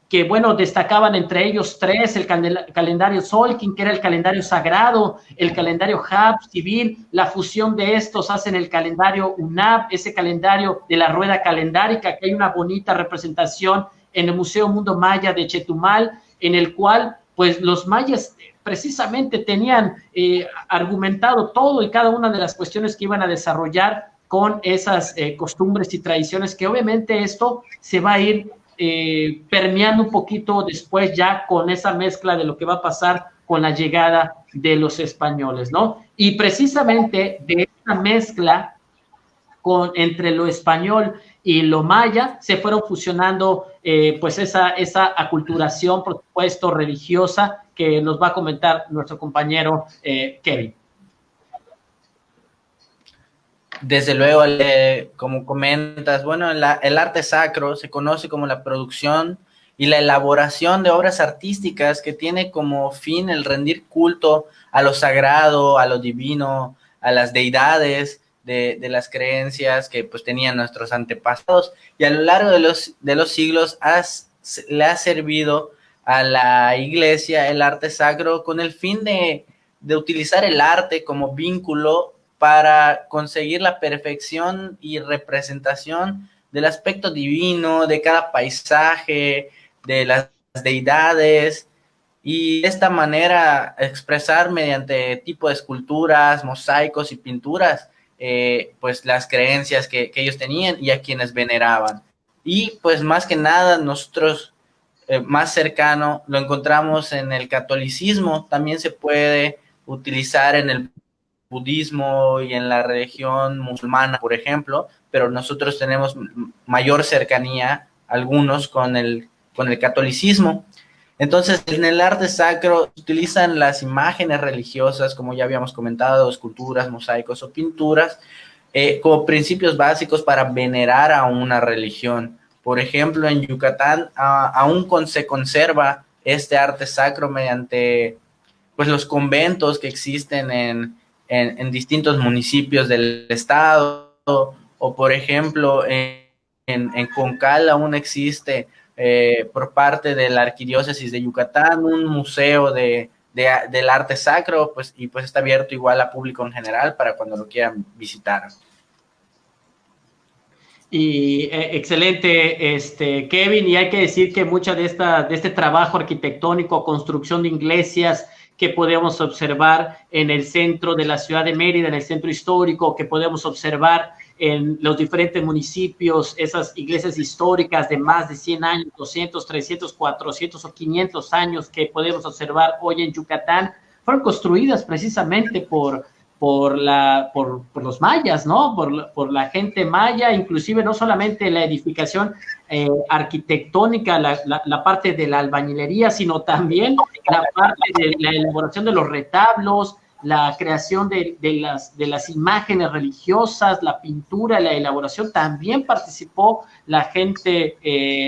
que, bueno, destacaban entre ellos tres: el calendario Solkin, que era el calendario sagrado, el calendario Hab, civil. La fusión de estos hacen el calendario UNAP, ese calendario de la rueda calendárica, que hay una bonita representación en el Museo Mundo Maya de Chetumal, en el cual, pues, los mayas precisamente tenían argumentado todo y cada una de las cuestiones que iban a desarrollar con esas costumbres y tradiciones, que obviamente esto se va a ir permeando un poquito después, ya con esa mezcla de lo que va a pasar con la llegada de los españoles, ¿no? Y precisamente de esta mezcla entre lo español y lo maya se fueron fusionando pues esa aculturación, por supuesto, religiosa, que nos va a comentar nuestro compañero Kevin. Desde luego, como comentas, bueno, el arte sacro se conoce como la producción y la elaboración de obras artísticas que tiene como fin el rendir culto a lo sagrado, a lo divino, a las deidades de las creencias que pues tenían nuestros antepasados, y a lo largo de los siglos le ha servido a la iglesia el arte sacro con el fin de utilizar el arte como vínculo para conseguir la perfección y representación del aspecto divino de cada paisaje, de las deidades, y de esta manera expresar mediante tipo de esculturas, mosaicos y pinturas, pues las creencias que ellos tenían y a quienes veneraban. Y pues más que nada nosotros más cercano lo encontramos en el catolicismo. También se puede utilizar en el budismo y en la religión musulmana, por ejemplo, pero nosotros tenemos mayor cercanía, algunos, con el catolicismo. Entonces, en el arte sacro se utilizan las imágenes religiosas, como ya habíamos comentado, esculturas, mosaicos o pinturas, como principios básicos para venerar a una religión. Por ejemplo, en Yucatán aún se conserva este arte sacro mediante pues los conventos que existen en distintos municipios del estado, o por ejemplo en Concal aún existe por parte de la Arquidiócesis de Yucatán un museo del arte sacro, pues, y pues está abierto igual a público en general para cuando lo quieran visitar. Y excelente, Kevin, y hay que decir que mucha de este trabajo arquitectónico, construcción de iglesias que podemos observar en el centro de la ciudad de Mérida, en el centro histórico, que podemos observar en los diferentes municipios, esas iglesias históricas de más de 100 años, 200, 300, 400 o 500 años que podemos observar hoy en Yucatán, fueron construidas precisamente por los mayas, ¿no? Por la gente maya, inclusive no solamente la edificación arquitectónica, la parte de la albañilería, sino también la parte de la elaboración de los retablos, la creación de las imágenes religiosas, la pintura, la elaboración. También participó la gente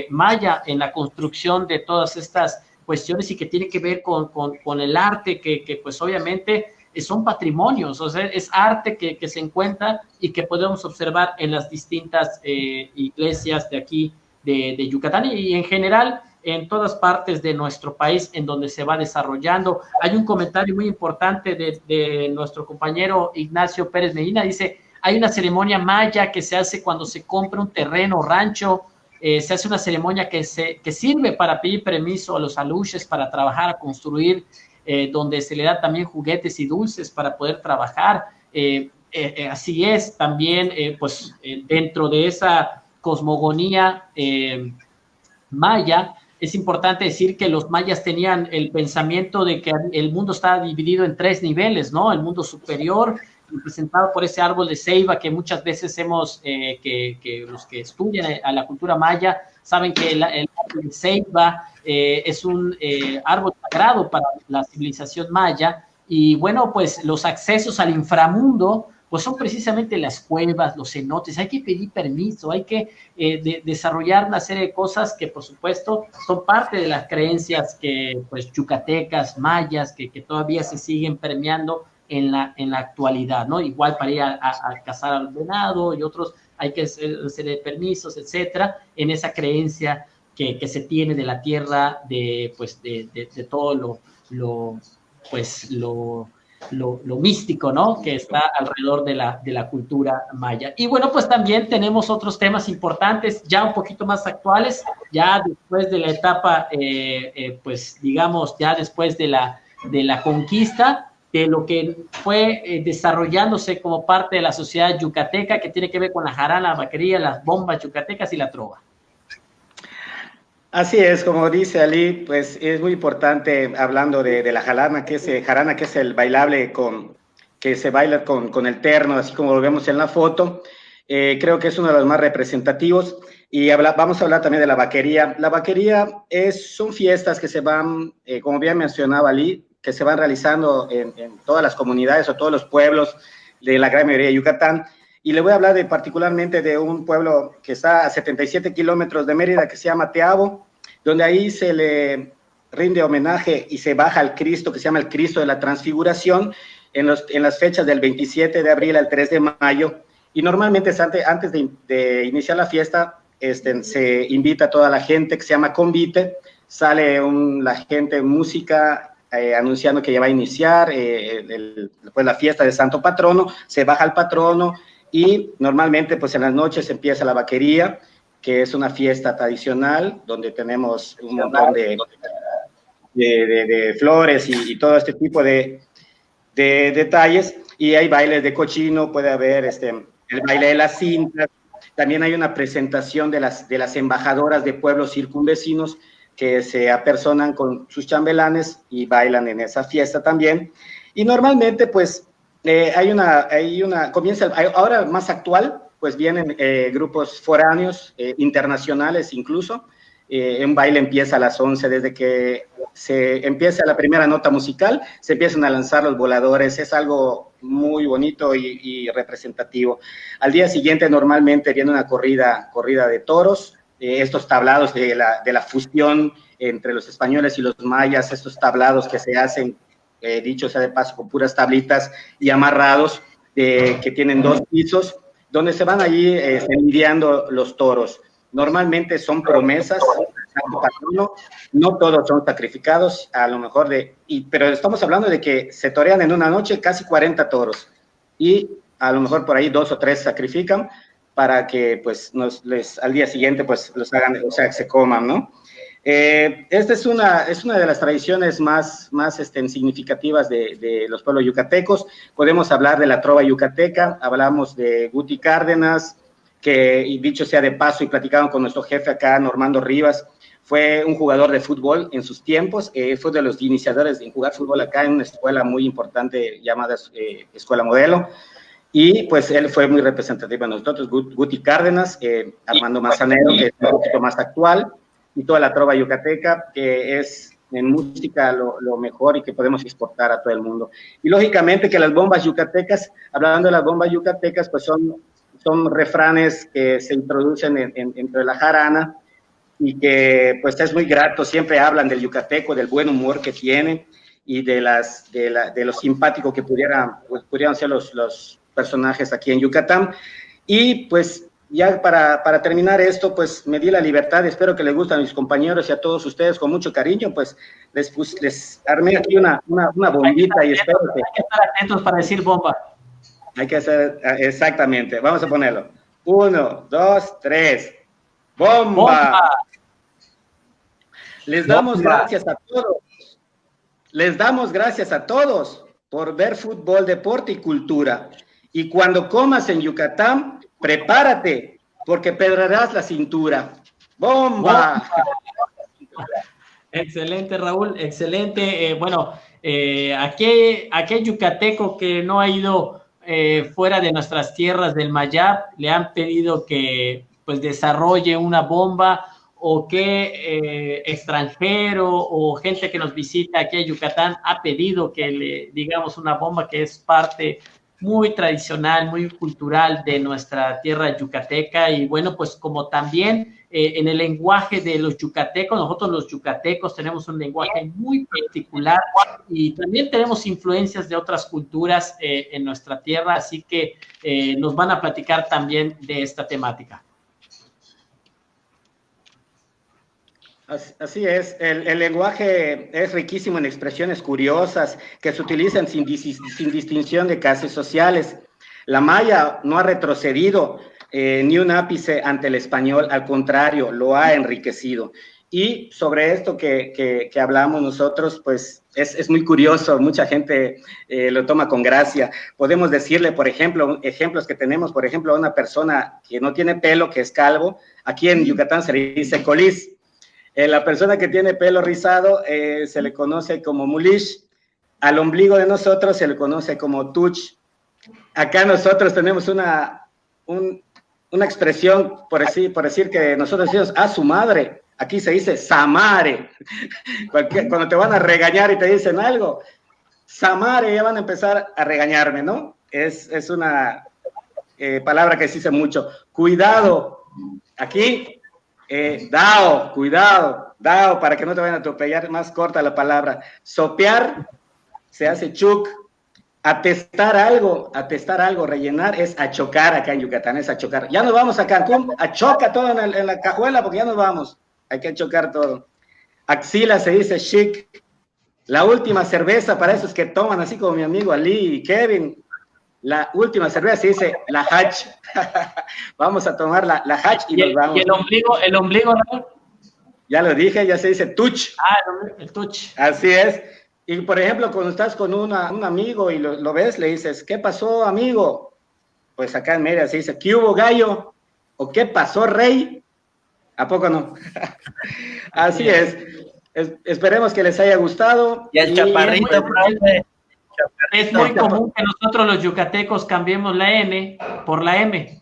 maya en la construcción de todas estas cuestiones, y que tiene que ver con el arte, que pues obviamente son patrimonios, o sea, es arte que se encuentra y que podemos observar en las distintas iglesias de aquí de Yucatán, y en general en todas partes de nuestro país en donde se va desarrollando. Hay un comentario muy importante de nuestro compañero Ignacio Pérez Medina. Dice: hay una ceremonia maya que se hace cuando se compra un terreno o rancho. Se hace una ceremonia que sirve para pedir permiso a los aluches para trabajar, a construir, donde se le da también juguetes y dulces para poder trabajar. Así es, también pues dentro de esa cosmogonía maya, es importante decir que los mayas tenían el pensamiento de que el mundo estaba dividido en 3 niveles, ¿no? El mundo superior, representado por ese árbol de ceiba que muchas veces que los que estudian a la cultura maya saben que el árbol árbol de ceiba es un árbol sagrado para la civilización maya, y bueno, pues los accesos al inframundo pues son precisamente las cuevas, los cenotes. Hay que pedir permiso, hay que desarrollar una serie de cosas que por supuesto son parte de las creencias que pues yucatecas, mayas, que todavía se siguen permeando en la actualidad, ¿no? Igual para ir a cazar al venado y otros hay que hacer permisos, etcétera, en esa creencia que se tiene de la tierra, de todo lo místico, ¿no? Que está alrededor de la cultura maya. Y bueno, pues también tenemos otros temas importantes, ya un poquito más actuales, ya después de la etapa, pues digamos, ya después de la conquista, de lo que fue desarrollándose como parte de la sociedad yucateca, que tiene que ver con la jarana, la vaquería, las bombas yucatecas y la trova. Así es, como dice Ali, pues es muy importante hablando de la jarana, que es el bailable que se baila con el terno, así como lo vemos en la foto. Creo que es uno de los más representativos. Y vamos a hablar también de la vaquería. La vaquería son fiestas que se van, como bien mencionaba Ali, que se van realizando en todas las comunidades o todos los pueblos de la gran mayoría de Yucatán. Y le voy a hablar particularmente de un pueblo que está a 77 kilómetros de Mérida, que se llama Teabo, donde ahí se le rinde homenaje y se baja al Cristo, que se llama el Cristo de la Transfiguración, en las fechas del 27 de abril al 3 de mayo. Y normalmente antes de iniciar la fiesta, se invita a toda la gente, que se llama convite, sale la gente, música, anunciando que ya va a iniciar pues la fiesta de Santo Patrono, se baja el patrono y normalmente pues en las noches empieza la vaquería, que es una fiesta tradicional donde tenemos un montón de flores y todo este tipo de detalles, y hay bailes de cochino, puede haber el baile de las cintas, también hay una presentación de las embajadoras de pueblos circunvecinos que se apersonan con sus chambelanes y bailan en esa fiesta también. Y normalmente, pues, ahora más actual, pues vienen grupos foráneos, internacionales incluso. Un baile empieza a las 11, desde que se empieza la primera nota musical, se empiezan a lanzar los voladores, es algo muy bonito y representativo. Al día siguiente normalmente viene una corrida de toros, estos tablados de la fusión entre los españoles y los mayas, estos tablados que se hacen, dicho sea de paso, con puras tablitas y amarrados, que tienen 2 pisos, donde se van allí lidiando los toros. Normalmente son promesas, no todos son sacrificados, a lo mejor pero estamos hablando de que se torean en una noche casi 40 toros, y a lo mejor por ahí 2 o 3 sacrifican, para que pues al día siguiente pues los hagan, o sea, que se coman, ¿no? Esta es una de las tradiciones más significativas de los pueblos yucatecos. Podemos hablar de la trova yucateca, hablamos de Guti Cárdenas, que, y dicho sea de paso, y platicaron con nuestro jefe acá, Normando Rivas, fue un jugador de fútbol en sus tiempos, fue de los iniciadores en jugar fútbol acá en una escuela muy importante llamada Escuela Modelo. Y pues él fue muy representativo de nosotros, Guti Cárdenas, Armando Manzanero, que es un poquito más actual, y toda la trova yucateca, que es en música lo mejor y que podemos exportar a todo el mundo. Y lógicamente que las bombas yucatecas, hablando de las bombas yucatecas, pues son refranes que se introducen entre la jarana, y que pues es muy grato, siempre hablan del yucateco, del buen humor que tiene, y de lo simpático que pudieran ser los personajes aquí en Yucatán. Y pues ya para terminar esto, pues me di la libertad, espero que les gusten a mis compañeros y a todos ustedes con mucho cariño, pues les armé aquí una bombita, y espero que... Hay que estar atentos para decir bomba. Hay que hacer, exactamente, vamos a ponerlo. 1, 2, 3, ¡bomba! ¡Bomba! Les damos gracias a todos. Les damos gracias a todos por ver fútbol, deporte y cultura. Y cuando comas en Yucatán, prepárate, porque pedrarás la cintura. ¡Bomba! Excelente, Raúl, excelente. Bueno, aquel yucateco que no ha ido fuera de nuestras tierras del Mayab, le han pedido que pues desarrolle una bomba o qué extranjero o gente que nos visita aquí a Yucatán ha pedido que le digamos una bomba que es parte muy tradicional, muy cultural de nuestra tierra yucateca? Y bueno, pues como también en el lenguaje de los yucatecos, nosotros los yucatecos tenemos un lenguaje muy particular y también tenemos influencias de otras culturas en nuestra tierra, así que nos van a platicar también de esta temática. Así es, el lenguaje es riquísimo en expresiones curiosas que se utilizan sin distinción de clases sociales. La maya no ha retrocedido ni un ápice ante el español, al contrario, lo ha enriquecido. Y sobre esto que hablamos nosotros, pues es muy curioso, mucha gente lo toma con gracia. Podemos decirle, por ejemplo, ejemplos que tenemos, por ejemplo, a una persona que no tiene pelo, que es calvo, aquí en Yucatán se le dice colis. La persona que tiene pelo rizado se le conoce como mulish. Al ombligo de nosotros se le conoce como tuch. Acá nosotros tenemos una expresión, por decir que nosotros decimos a su madre. Aquí se dice samare. Cuando te van a regañar y te dicen algo, samare, ya van a empezar a regañarme, ¿no? Es una palabra que se dice mucho. Cuidado. Aquí... cuidado, para que no te vayan a atropellar, más corta la palabra. Sopear, se hace chuc. Atestar algo, rellenar es achocar acá en Yucatán, es achocar. Ya nos vamos a Cancún, achoca todo en la cajuela porque ya nos vamos. Hay que achocar todo. Axila se dice chic. La última cerveza para esos que toman, así como mi amigo Ali y Kevin. La última cerveza se dice la hach. Vamos a tomar la hach y nos vamos. ¿Y el ombligo, ¿no? Ya lo dije, ya se dice tuch. El tuch. Así es. Y por ejemplo, cuando estás con un amigo y lo ves, le dices, ¿qué pasó, amigo? Pues acá en Mérida se dice, ¿qué hubo, gallo? ¿O qué pasó, rey? ¿A poco no? Así es. Esperemos que les haya gustado. Y el chaparrito, profe. Es muy común que nosotros los yucatecos cambiemos la N por la M.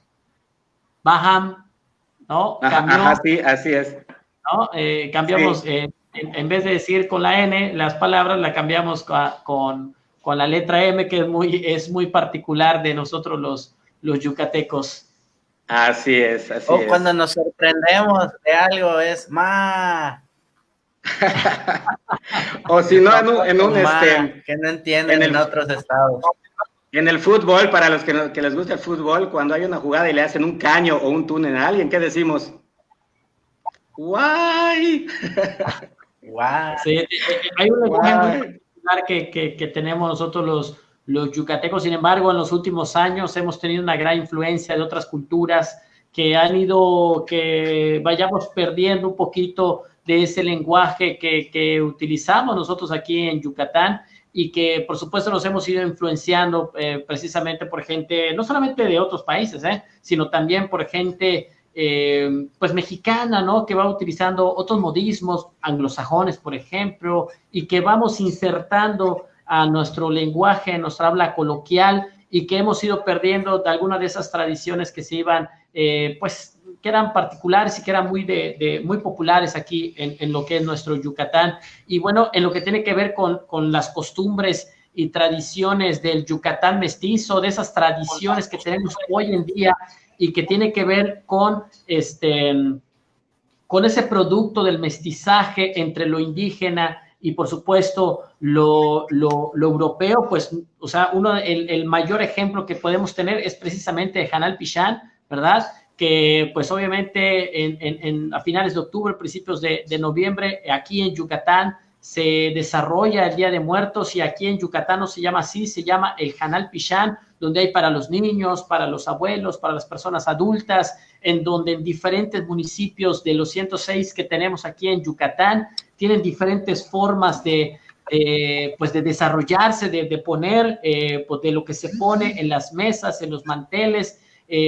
Bajam, ¿no? Ajá, sí, así es. ¿No? Cambiamos, sí. En vez de decir con la N, las palabras la cambiamos con la letra M, que es muy particular de nosotros los yucatecos. Así es, así es. O cuando nos sorprendemos de algo es ma. O si no, que no entienden en otros estados. En el fútbol, para los que les gusta el fútbol, cuando hay una jugada y le hacen un caño o un túnel a alguien, ¿qué decimos? ¡Guay! ¡Guay! Sí, hay un lenguaje muy particular que tenemos nosotros los yucatecos. Sin embargo, en los últimos años hemos tenido una gran influencia de otras culturas que han ido, que vayamos perdiendo un poquito de ese lenguaje que utilizamos nosotros aquí en Yucatán y que por supuesto nos hemos ido influenciando precisamente por gente, no solamente de otros países, sino también por gente pues mexicana, ¿no? Que va utilizando otros modismos anglosajones, por ejemplo, y que vamos insertando a nuestro lenguaje, a nuestra habla coloquial y que hemos ido perdiendo de algunas de esas tradiciones que se iban, pues, que eran particulares y que eran muy populares aquí en lo que es nuestro Yucatán. Y bueno, en lo que tiene que ver con las costumbres y tradiciones del Yucatán mestizo, de esas tradiciones que tenemos hoy en día y que tiene que ver con ese producto del mestizaje entre lo indígena y por supuesto lo europeo, pues, o sea, el mayor ejemplo que podemos tener es precisamente de Hanal Pichán, ¿verdad? Que pues obviamente a finales de octubre, principios de noviembre, aquí en Yucatán se desarrolla el Día de Muertos y aquí en Yucatán no se llama así, se llama el Hanal Pichán, donde hay para los niños, para los abuelos, para las personas adultas, en donde en diferentes municipios de los 106 que tenemos aquí en Yucatán tienen diferentes formas de desarrollarse, de poner, pues de lo que se pone en las mesas, en los manteles.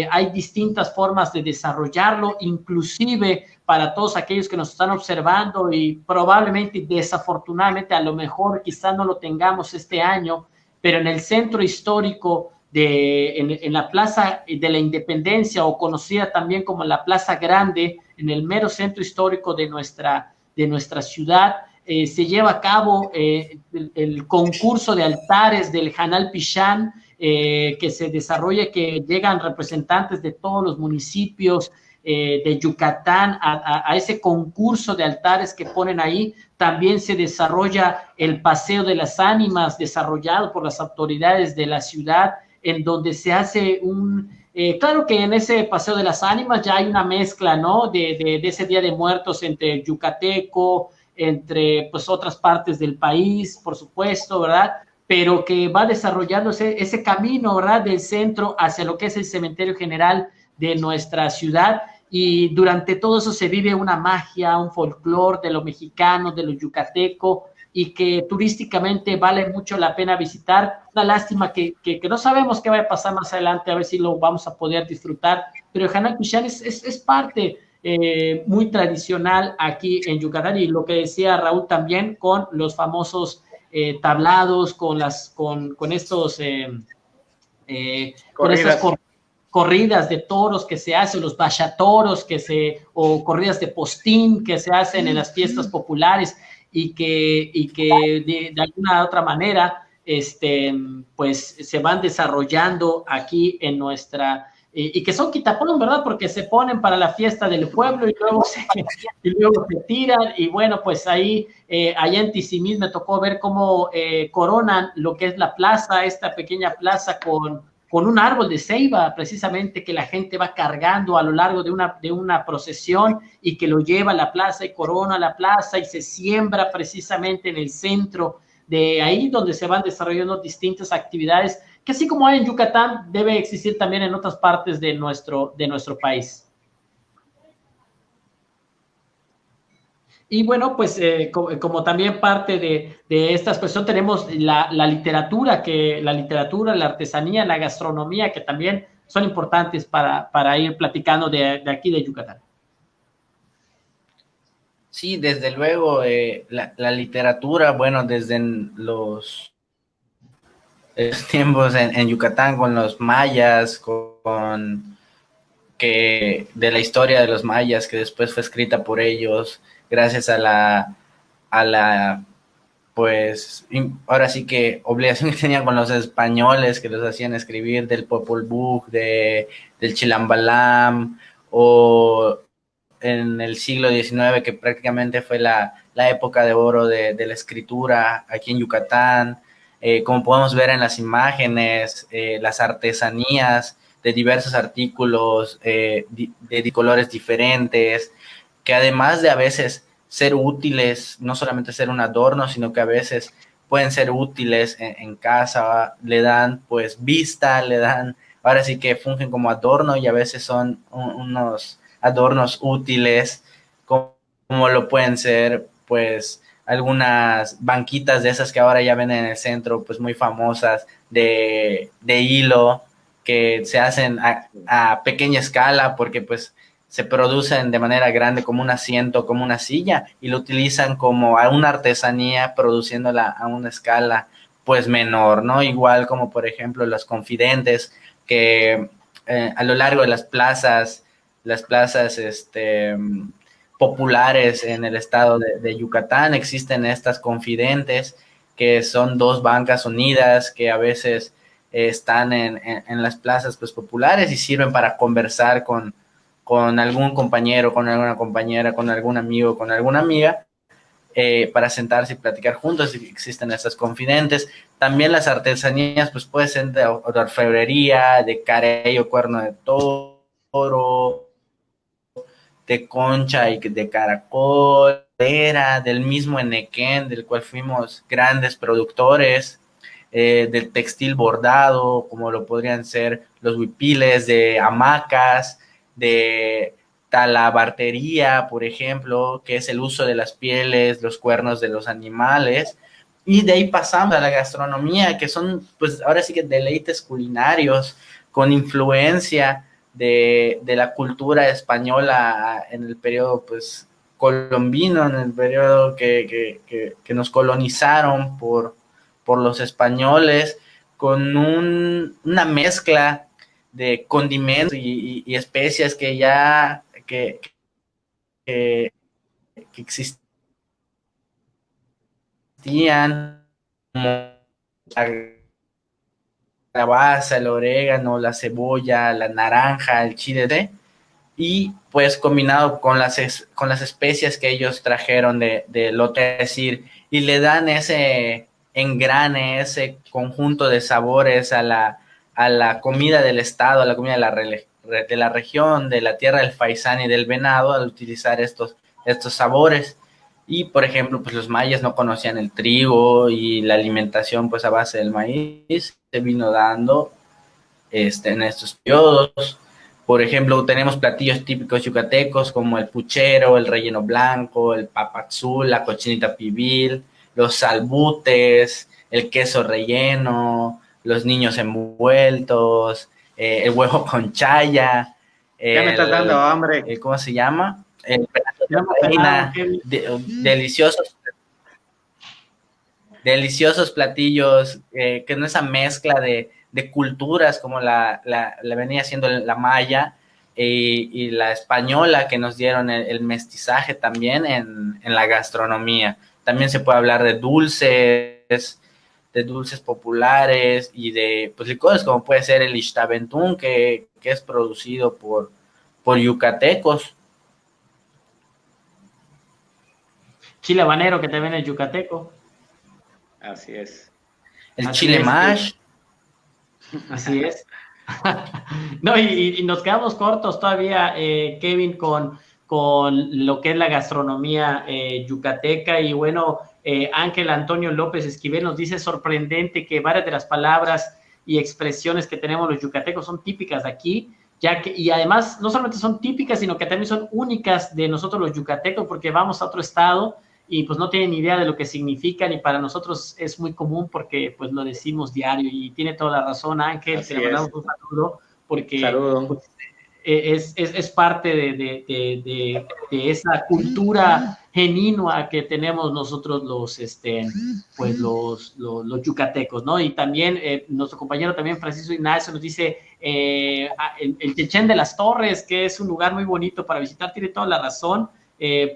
Hay distintas formas de desarrollarlo, inclusive para todos aquellos que nos están observando y probablemente, desafortunadamente, a lo mejor quizás no lo tengamos este año, pero en el centro histórico, en la Plaza de la Independencia, o conocida también como la Plaza Grande, en el mero centro histórico de nuestra ciudad. Se lleva a cabo el concurso de altares del Hanal Pichán, que se desarrolla, que llegan representantes de todos los municipios de Yucatán a ese concurso de altares que ponen ahí. También se desarrolla el Paseo de las Ánimas, desarrollado por las autoridades de la ciudad, en donde se hace claro que en ese Paseo de las Ánimas ya hay una mezcla, ¿no? De ese Día de Muertos entre el yucateco, entre pues otras partes del país, por supuesto, ¿verdad? Pero que va desarrollándose ese camino, ¿verdad? Del centro hacia lo que es el cementerio general de nuestra ciudad, y durante todo eso se vive una magia, un folclore de lo mexicano, de lo yucateco, y que turísticamente vale mucho la pena visitar. Una lástima que no sabemos qué va a pasar más adelante, a ver si lo vamos a poder disfrutar, pero el Hanal Pichán es parte muy tradicional aquí en Yucatán, y lo que decía Raúl también, con los famosos tablados, con estos con esas corridas de toros que se hacen, los bachatoros o corridas de postín que se hacen en las fiestas populares, y que de alguna otra manera pues se van desarrollando aquí en nuestra, y que son quitapón, ¿verdad? Porque se ponen para la fiesta del pueblo y luego se tiran, y bueno, pues ahí allá en Tizimín me tocó ver cómo coronan lo que es la plaza, esta pequeña plaza con un árbol de ceiba, precisamente, que la gente va cargando a lo largo de una procesión, y que lo lleva a la plaza y corona la plaza, y se siembra precisamente en el centro de ahí, donde se van desarrollando distintas actividades, que así como hay en Yucatán, debe existir también en otras partes de nuestro país. Y bueno, pues como también parte de esta expresión tenemos la literatura, la artesanía, la gastronomía, que también son importantes para ir platicando de aquí de Yucatán. Sí, desde luego, la literatura, bueno, desde los tiempos en Yucatán, con los mayas, que de la historia de los mayas, que después fue escrita por ellos, gracias a la pues, ahora sí que obligación que tenían con los españoles, que los hacían escribir, del Popol Vuh, del Chilambalam, o en el siglo XIX, que prácticamente fue la época de oro de la escritura aquí en Yucatán. Como podemos ver en las imágenes, las artesanías de diversos artículos de colores diferentes, que además de a veces ser útiles, no solamente ser un adorno, sino que a veces pueden ser útiles en casa, le dan pues vista, ahora sí que fungen como adorno, y a veces son unos adornos útiles, como lo pueden ser pues algunas banquitas de esas que ahora ya ven en el centro, pues muy famosas, de hilo, que se hacen a pequeña escala, porque pues se producen de manera grande como un asiento, como una silla, y lo utilizan como a una artesanía, produciéndola a una escala pues menor, ¿no? Igual como por ejemplo los confidentes, que a lo largo de las plazas populares en el estado de Yucatán existen estas confidentes, que son dos bancas unidas, que a veces están en las plazas pues populares, y sirven para conversar con algún compañero, con alguna compañera, con algún amigo, con alguna amiga, para sentarse y platicar juntos. Y existen estas confidentes. También las artesanías pues pueden ser de orfebrería, de carey o cuerno de toro, de concha y de caracol, era del mismo enequén, del cual fuimos grandes productores, del textil bordado, como lo podrían ser los huipiles, de hamacas, de talabartería, por ejemplo, que es el uso de las pieles, los cuernos de los animales. Y de ahí pasamos a la gastronomía, que son pues ahora sí que deleites culinarios con influencia de la cultura española en el periodo pues colombino, en el periodo que nos colonizaron por los españoles, con una mezcla de condimentos y especias que que existían, como la calabaza, el orégano, la cebolla, la naranja, el chile, y pues combinado con las especias que ellos trajeron de lote, es decir, y le dan ese engrane, ese conjunto de sabores a la comida del estado, a la comida de la región, de la tierra del faisán y del venado, al utilizar estos sabores. Y, por ejemplo, pues los mayas no conocían el trigo y la alimentación pues a base del maíz se vino dando en estos periodos. Por ejemplo, tenemos platillos típicos yucatecos como el puchero, el relleno blanco, el papadzul, la cochinita pibil, los salbutes, el queso relleno, los niños envueltos, el huevo con chaya, Ya me estás dando hambre. ¿cómo se llama? El pedazo Ya de hemos cenado, reina, Kevin. deliciosos platillos, que no esa mezcla de culturas como la venía haciendo la maya y la española, que nos dieron el mestizaje también en la gastronomía. También se puede hablar de dulces populares y de pues, licores como puede ser el Ixtaventún, que es producido por yucatecos. Chile habanero, que también es yucateco. Así es. El Así chile es, mash. Así es. No, y nos quedamos cortos todavía, Kevin, con lo que es la gastronomía yucateca. Y bueno, Ángel Antonio López Esquivel nos dice: sorprendente que varias de las palabras y expresiones que tenemos los yucatecos son típicas de aquí, y además no solamente son típicas, sino que también son únicas de nosotros los yucatecos, porque vamos a otro estado y pues no tienen ni idea de lo que significan, y para nosotros es muy común porque pues lo decimos diario. Y tiene toda la razón Ángel, Así te le mandamos un saludo porque Saludo. pues, es parte de esa cultura genuina que tenemos nosotros pues los yucatecos, ¿no? Y también nuestro compañero también Francisco Ignacio nos dice el Chechen de las Torres, que es un lugar muy bonito para visitar. Tiene toda la razón,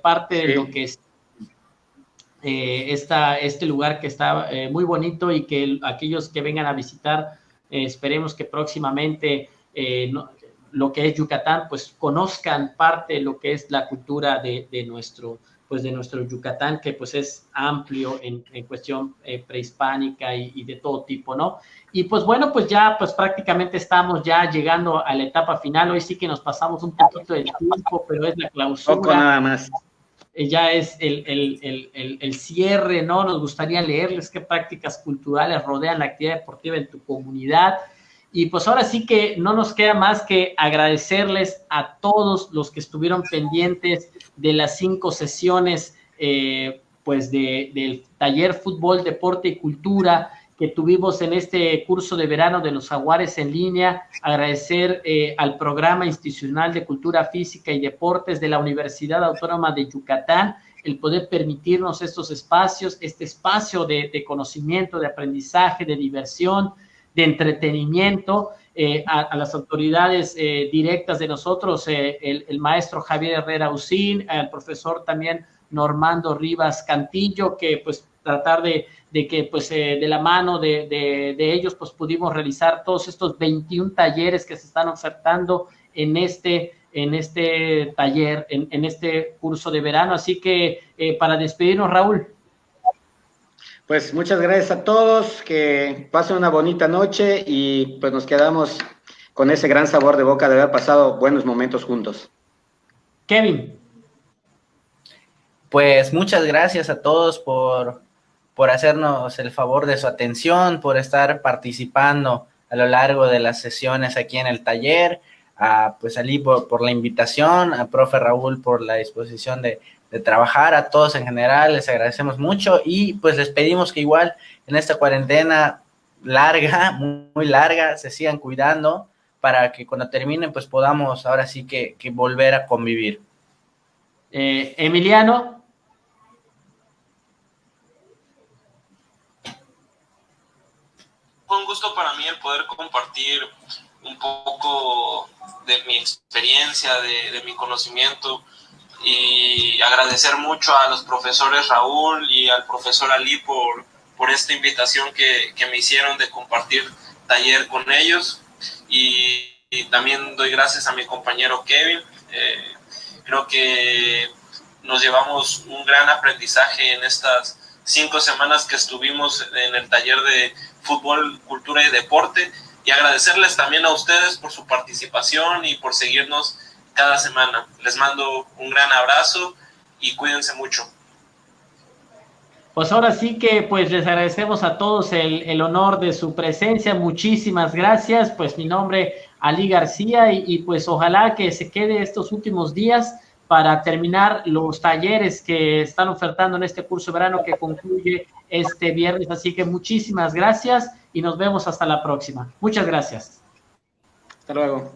parte de lo que es este lugar que está muy bonito, y que aquellos que vengan a visitar, esperemos que próximamente lo que es Yucatán, pues conozcan parte de lo que es la cultura de nuestro Yucatán, que pues es amplio en cuestión prehispánica y de todo tipo, ¿no? Y pues bueno, pues ya pues prácticamente estamos ya llegando a la etapa final. Hoy sí que nos pasamos un poquito del tiempo, pero es la clausura. Poco nada más. Ya es el cierre, ¿no? Nos gustaría leerles qué prácticas culturales rodean la actividad deportiva en tu comunidad. Y pues ahora sí que no nos queda más que agradecerles a todos los que estuvieron pendientes de las 5 sesiones pues del taller Fútbol, Deporte y Cultura que tuvimos en este curso de verano de los Jaguares en línea. Agradecer al Programa Institucional de Cultura Física y Deportes de la Universidad Autónoma de Yucatán el poder permitirnos estos espacios, este espacio de conocimiento, de aprendizaje, de diversión, de entretenimiento. A las autoridades directas de nosotros, el maestro Javier Herrera Usín, al profesor también Normando Rivas Cantillo, que pues tratar de que pues de la mano de ellos pues pudimos realizar todos estos 21 talleres que se están ofertando en este taller, en este curso de verano. Así que para despedirnos, Raúl. Pues muchas gracias a todos, que pasen una bonita noche y pues nos quedamos con ese gran sabor de boca de haber pasado buenos momentos juntos. Kevin. Pues muchas gracias a todos por hacernos el favor de su atención, por estar participando a lo largo de las sesiones aquí en el taller, pues Ali por la invitación, a profe Raúl por la disposición de trabajar, a todos en general les agradecemos mucho, y pues les pedimos que igual en esta cuarentena larga, muy larga, se sigan cuidando para que cuando terminen pues podamos ahora sí que volver a convivir. Emiliano. Fue un gusto para mí el poder compartir un poco de mi experiencia, de mi conocimiento y agradecer mucho a los profesores Raúl y al profesor Ali por esta invitación que me hicieron de compartir taller con ellos, y también doy gracias a mi compañero Kevin. Creo que nos llevamos un gran aprendizaje en estas 5 semanas que estuvimos en el taller de fútbol, cultura y deporte, y agradecerles también a ustedes por su participación y por seguirnos cada semana. Les mando un gran abrazo y cuídense mucho. Pues ahora sí que pues les agradecemos a todos el honor de su presencia. Muchísimas gracias. Pues mi nombre Ali García y pues ojalá que se quede estos últimos días para terminar los talleres que están ofertando en este curso de verano que concluye este viernes. Así que muchísimas gracias y nos vemos hasta la próxima. Muchas gracias. Hasta luego.